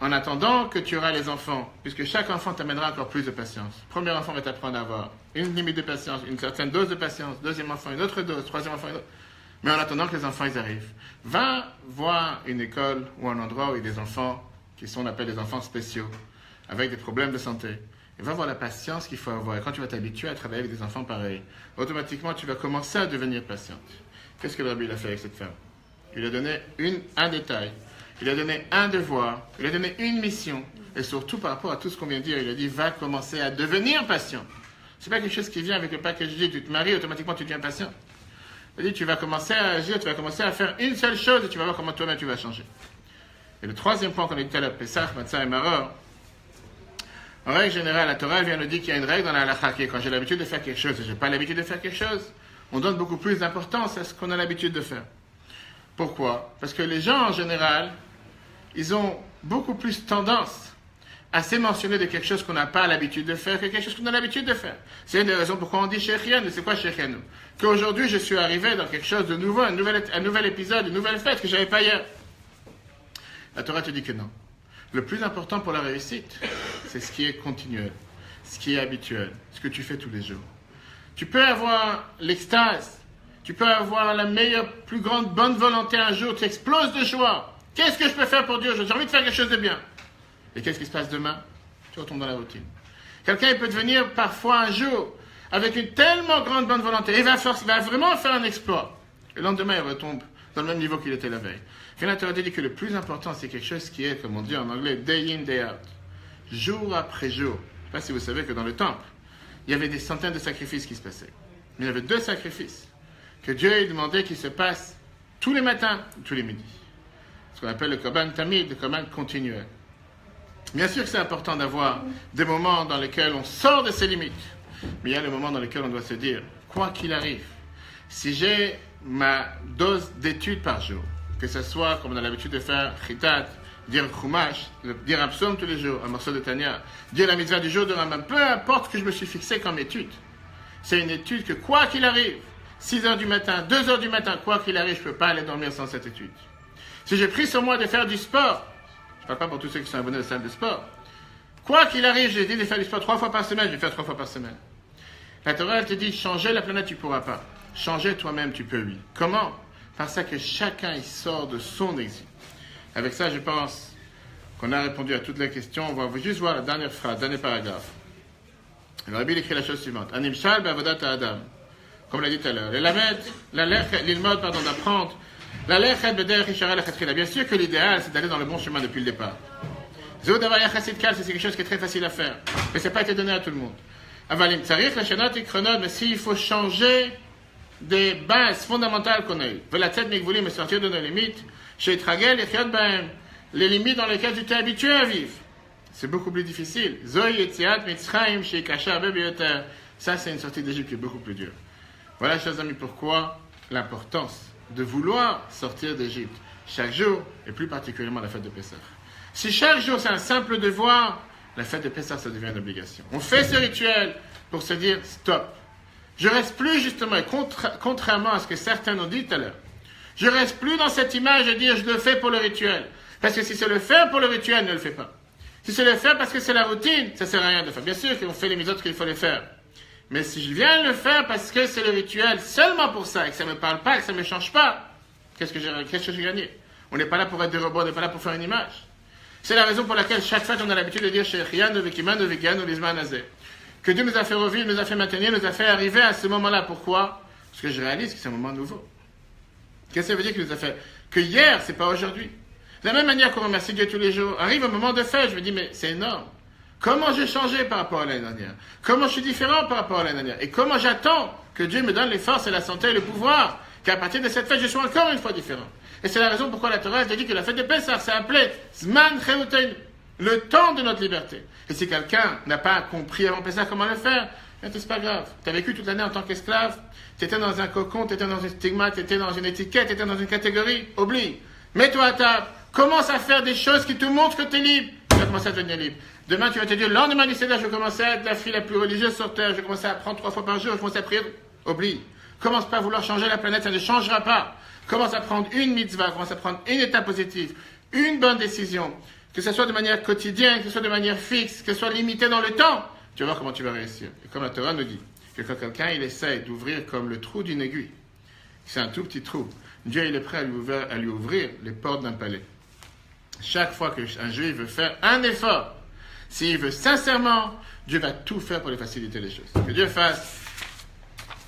En attendant que tu auras les enfants, puisque chaque enfant t'amènera encore plus de patience. Premier enfant va t'apprendre à avoir une limite de patience, une certaine dose de patience. Deuxième enfant, une autre dose. Troisième enfant, une autre. Mais en attendant que les enfants ils arrivent, va voir une école ou un endroit où il y a des enfants qui sont, on appelle des enfants spéciaux, avec des problèmes de santé. Et va voir la patience qu'il faut avoir. Et quand tu vas t'habituer à travailler avec des enfants pareils, automatiquement tu vas commencer à devenir patiente. Qu'est-ce que le rabbi a fait avec cette femme? Il a donné un détail. Il a donné un devoir, il a donné une mission, et surtout par rapport à tout ce qu'on vient de dire, il a dit, va commencer à devenir patient. C'est pas quelque chose qui vient avec le package dit, tu te maries, automatiquement tu deviens patient. Il a dit, tu vas commencer à agir, tu vas commencer à faire une seule chose, et tu vas voir comment toi-même tu vas changer. Et le troisième point qu'on a dit à la Pessah, Matzah et Maror, en règle générale, la Torah vient nous dire qu'il y a une règle dans la halakha qui est quand j'ai l'habitude de faire quelque chose et je n'ai pas l'habitude de faire quelque chose, on donne beaucoup plus d'importance à ce qu'on a l'habitude de faire. Pourquoi? Parce que les gens en général, ils ont beaucoup plus tendance à s'émotionner de quelque chose qu'on n'a pas l'habitude de faire que quelque chose qu'on a l'habitude de faire. C'est une des raisons pourquoi on dit Shechianu. C'est quoi Shechianu? Qu'aujourd'hui, je suis arrivé dans quelque chose de nouveau, un nouvel épisode, une nouvelle fête que je n'avais pas hier. La Torah te dit que non. Le plus important pour la réussite, c'est ce qui est continuel, ce qui est habituel, ce que tu fais tous les jours. Tu peux avoir l'extase, tu peux avoir la meilleure, plus grande bonne volonté un jour, tu exploses de joie. Qu'est-ce que je peux faire pour Dieu? J'ai envie de faire quelque chose de bien. Et qu'est-ce qui se passe demain? Tu retombes dans la routine. Quelqu'un il peut devenir parfois un jour avec une tellement grande bonne volonté. Il va vraiment faire un exploit. Le lendemain, il retombe dans le même niveau qu'il était la veille. Finalement, tu as dit que le plus important, c'est quelque chose qui est, comme on dit en anglais, day in, day out. Jour après jour. Je ne sais pas si vous savez que dans le temple, il y avait des centaines de sacrifices qui se passaient. Mais il y avait 2 sacrifices que Dieu demandait qu'ils se passent tous les matins ou tous les midis. Ce qu'on appelle le Korban Tamid, le Korban continuel. Bien sûr que c'est important d'avoir des moments dans lesquels on sort de ses limites. Mais il y a le moment dans lequel on doit se dire, quoi qu'il arrive, si j'ai ma dose d'études par jour, que ce soit, comme on a l'habitude de faire, Chitat, dire Chumash, dire un psaume tous les jours, un morceau de Tanya, dire la mitzvah du jour de Rambam, peu importe ce que je me suis fixé comme étude. C'est une étude que, quoi qu'il arrive, 6h du matin, 2h du matin, quoi qu'il arrive, je ne peux pas aller dormir sans cette étude. Si j'ai pris sur moi de faire du sport, je ne parle pas pour tous ceux qui sont abonnés à la salle de sport, quoi qu'il arrive, j'ai dit de faire du sport 3 fois par semaine, je vais faire 3 fois par semaine. La Torah, elle te dit, changer la planète, tu ne pourras pas. Changer toi-même, tu peux, oui. Comment? Parce que chacun, il sort de son exil. Avec ça, je pense qu'on a répondu à toutes les questions. On va juste voir la dernière phrase, le dernier paragraphe. Le rabbi écrit la chose suivante. Animshal be'avodat ha'adam. Comme on l'a dit tout à l'heure. L'ilmod, d'apprendre. Bien sûr que l'idéal, c'est d'aller dans le bon chemin depuis le départ. C'est quelque chose qui est très facile à faire. Mais ça n'a pas été donné à tout le monde. Mais s'il faut changer des bases fondamentales qu'on a eues, me sortir de nos limites, les limites dans lesquelles tu t'es habitué à vivre, c'est beaucoup plus difficile. Ça, c'est une sortie d'Égypte qui est beaucoup plus dure. Voilà, chers amis, pourquoi l'importance de vouloir sortir d'Égypte chaque jour, et plus particulièrement la fête de Pessah. Si chaque jour c'est un simple devoir, la fête de Pessah, ça devient une obligation. On fait ce rituel pour se dire stop. Je reste plus justement, contrairement à ce que certains ont dit tout à l'heure, je reste plus dans cette image de dire je le fais pour le rituel. Parce que si c'est le faire pour le rituel, ne le fais pas. Si c'est le faire parce que c'est la routine, ça sert à rien de le faire. Bien sûr qu'on fait les mises qu'il faut les faire. Mais si je viens le faire parce que c'est le rituel seulement pour ça, et que ça ne me parle pas, et que ça ne me change pas, qu'est-ce que j'ai gagné? On n'est pas là pour être des robots, on n'est pas là pour faire une image. C'est la raison pour laquelle chaque fête on a l'habitude de dire que Dieu nous a fait revivre, nous a fait maintenir, nous a fait arriver à ce moment-là. Pourquoi? Parce que je réalise que c'est un moment nouveau. Qu'est-ce que ça veut dire qu'il nous a fait? Que hier, c'est pas aujourd'hui. De la même manière qu'on remercie Dieu tous les jours, arrive un moment de fête, je me dis, mais c'est énorme. Comment j'ai changé par rapport à l'année dernière? Comment je suis différent par rapport à l'année dernière? Et comment j'attends que Dieu me donne les forces et la santé et le pouvoir, qu'à partir de cette fête, je sois encore une fois différent. Et c'est la raison pourquoi la Torah te dit que la fête de Pessah, c'est appelé Zman Cheuteinu, le temps de notre liberté. Et si quelqu'un n'a pas compris avant Pessah comment le faire, c'est pas grave. Tu as vécu toute l'année en tant qu'esclave, tu étais dans un cocon, tu étais dans un stigmate, tu étais dans une étiquette, tu étais dans une catégorie, oublie. Mets-toi à table, commence à faire des choses qui te montrent que tu es libre. Tu vas commencer à devenir libre. Demain, tu vas te dire, le lendemain du Seder, je vais commencer à être la fille la plus religieuse sur terre, je vais commencer à prendre 3 fois par jour, je vais commencer à prier. Oublie. Commence pas à vouloir changer la planète, ça ne changera pas. Commence à prendre une mitzvah, commence à prendre une étape positive, une bonne décision, que ce soit de manière quotidienne, que ce soit de manière fixe, que ce soit limité dans le temps. Tu vas voir comment tu vas réussir. Et comme la Torah nous dit, que quand quelqu'un il essaie d'ouvrir comme le trou d'une aiguille, c'est un tout petit trou, Dieu il est prêt à lui ouvrir les portes d'un palais. Chaque fois qu'un juif veut faire un effort, s'il veut sincèrement, Dieu va tout faire pour lui faciliter les choses. Que Dieu fasse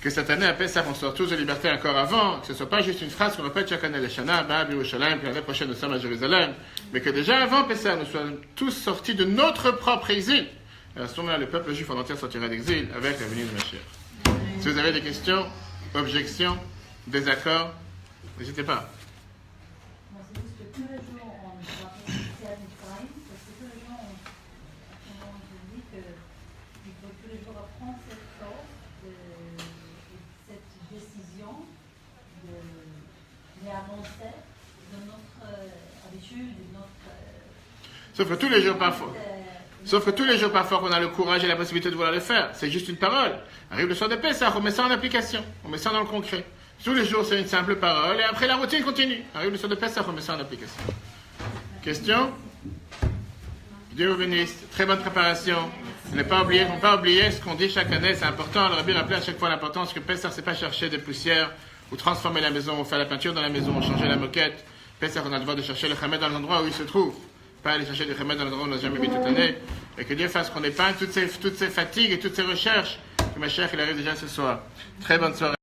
que cette année, à Pessah, on sort tous de liberté encore avant, que ce ne soit pas juste une phrase qu'on répète chaque année, le Shana, Ba'ab Yerushalayim, puis l'année prochaine nous sommes à Jérusalem, mais que déjà avant Pessah, nous soyons tous sortis de notre propre exil. Et à ce moment-là, le peuple juif en entier sortira d'exil avec la venue de Mashiach. Si vous avez des questions, objections, désaccords, n'hésitez pas. Moi, c'est juste que tous les jours, on va réfléchir à Mitzrayim, parce que tous les jours, je dis qu'il faut tous les jours apprendre cette chose, cette décision, d'avancer de notre habitude, de notre... Sauf que tous les jours, parfois, qu'on a le courage et la possibilité de vouloir le faire. C'est juste une parole. Arrive le soir de Pessah, on met ça en application. On met ça dans le concret. Tous les jours, c'est une simple parole. Et après, la routine continue. Arrive le soir de Pessah, on met ça en application. Question? Dieu vous bénisse. Très bonne préparation. Ne pas oublier ce qu'on dit chaque année. C'est important. Le Rabbi rappelait à chaque fois l'importance que Pessah, c'est pas chercher des poussières ou transformer la maison ou faire la peinture dans la maison ou changer la moquette. Pessah, on a le devoir de chercher le Chamed dans l'endroit où il se trouve. Pas aller chercher des remèdes dans l'endroit où on n'a jamais vu toute l'année. Et que Dieu fasse qu'on épargne toutes ces fatigues et toutes ces recherches. Que ma chère, il arrive déjà ce soir. Très bonne soirée.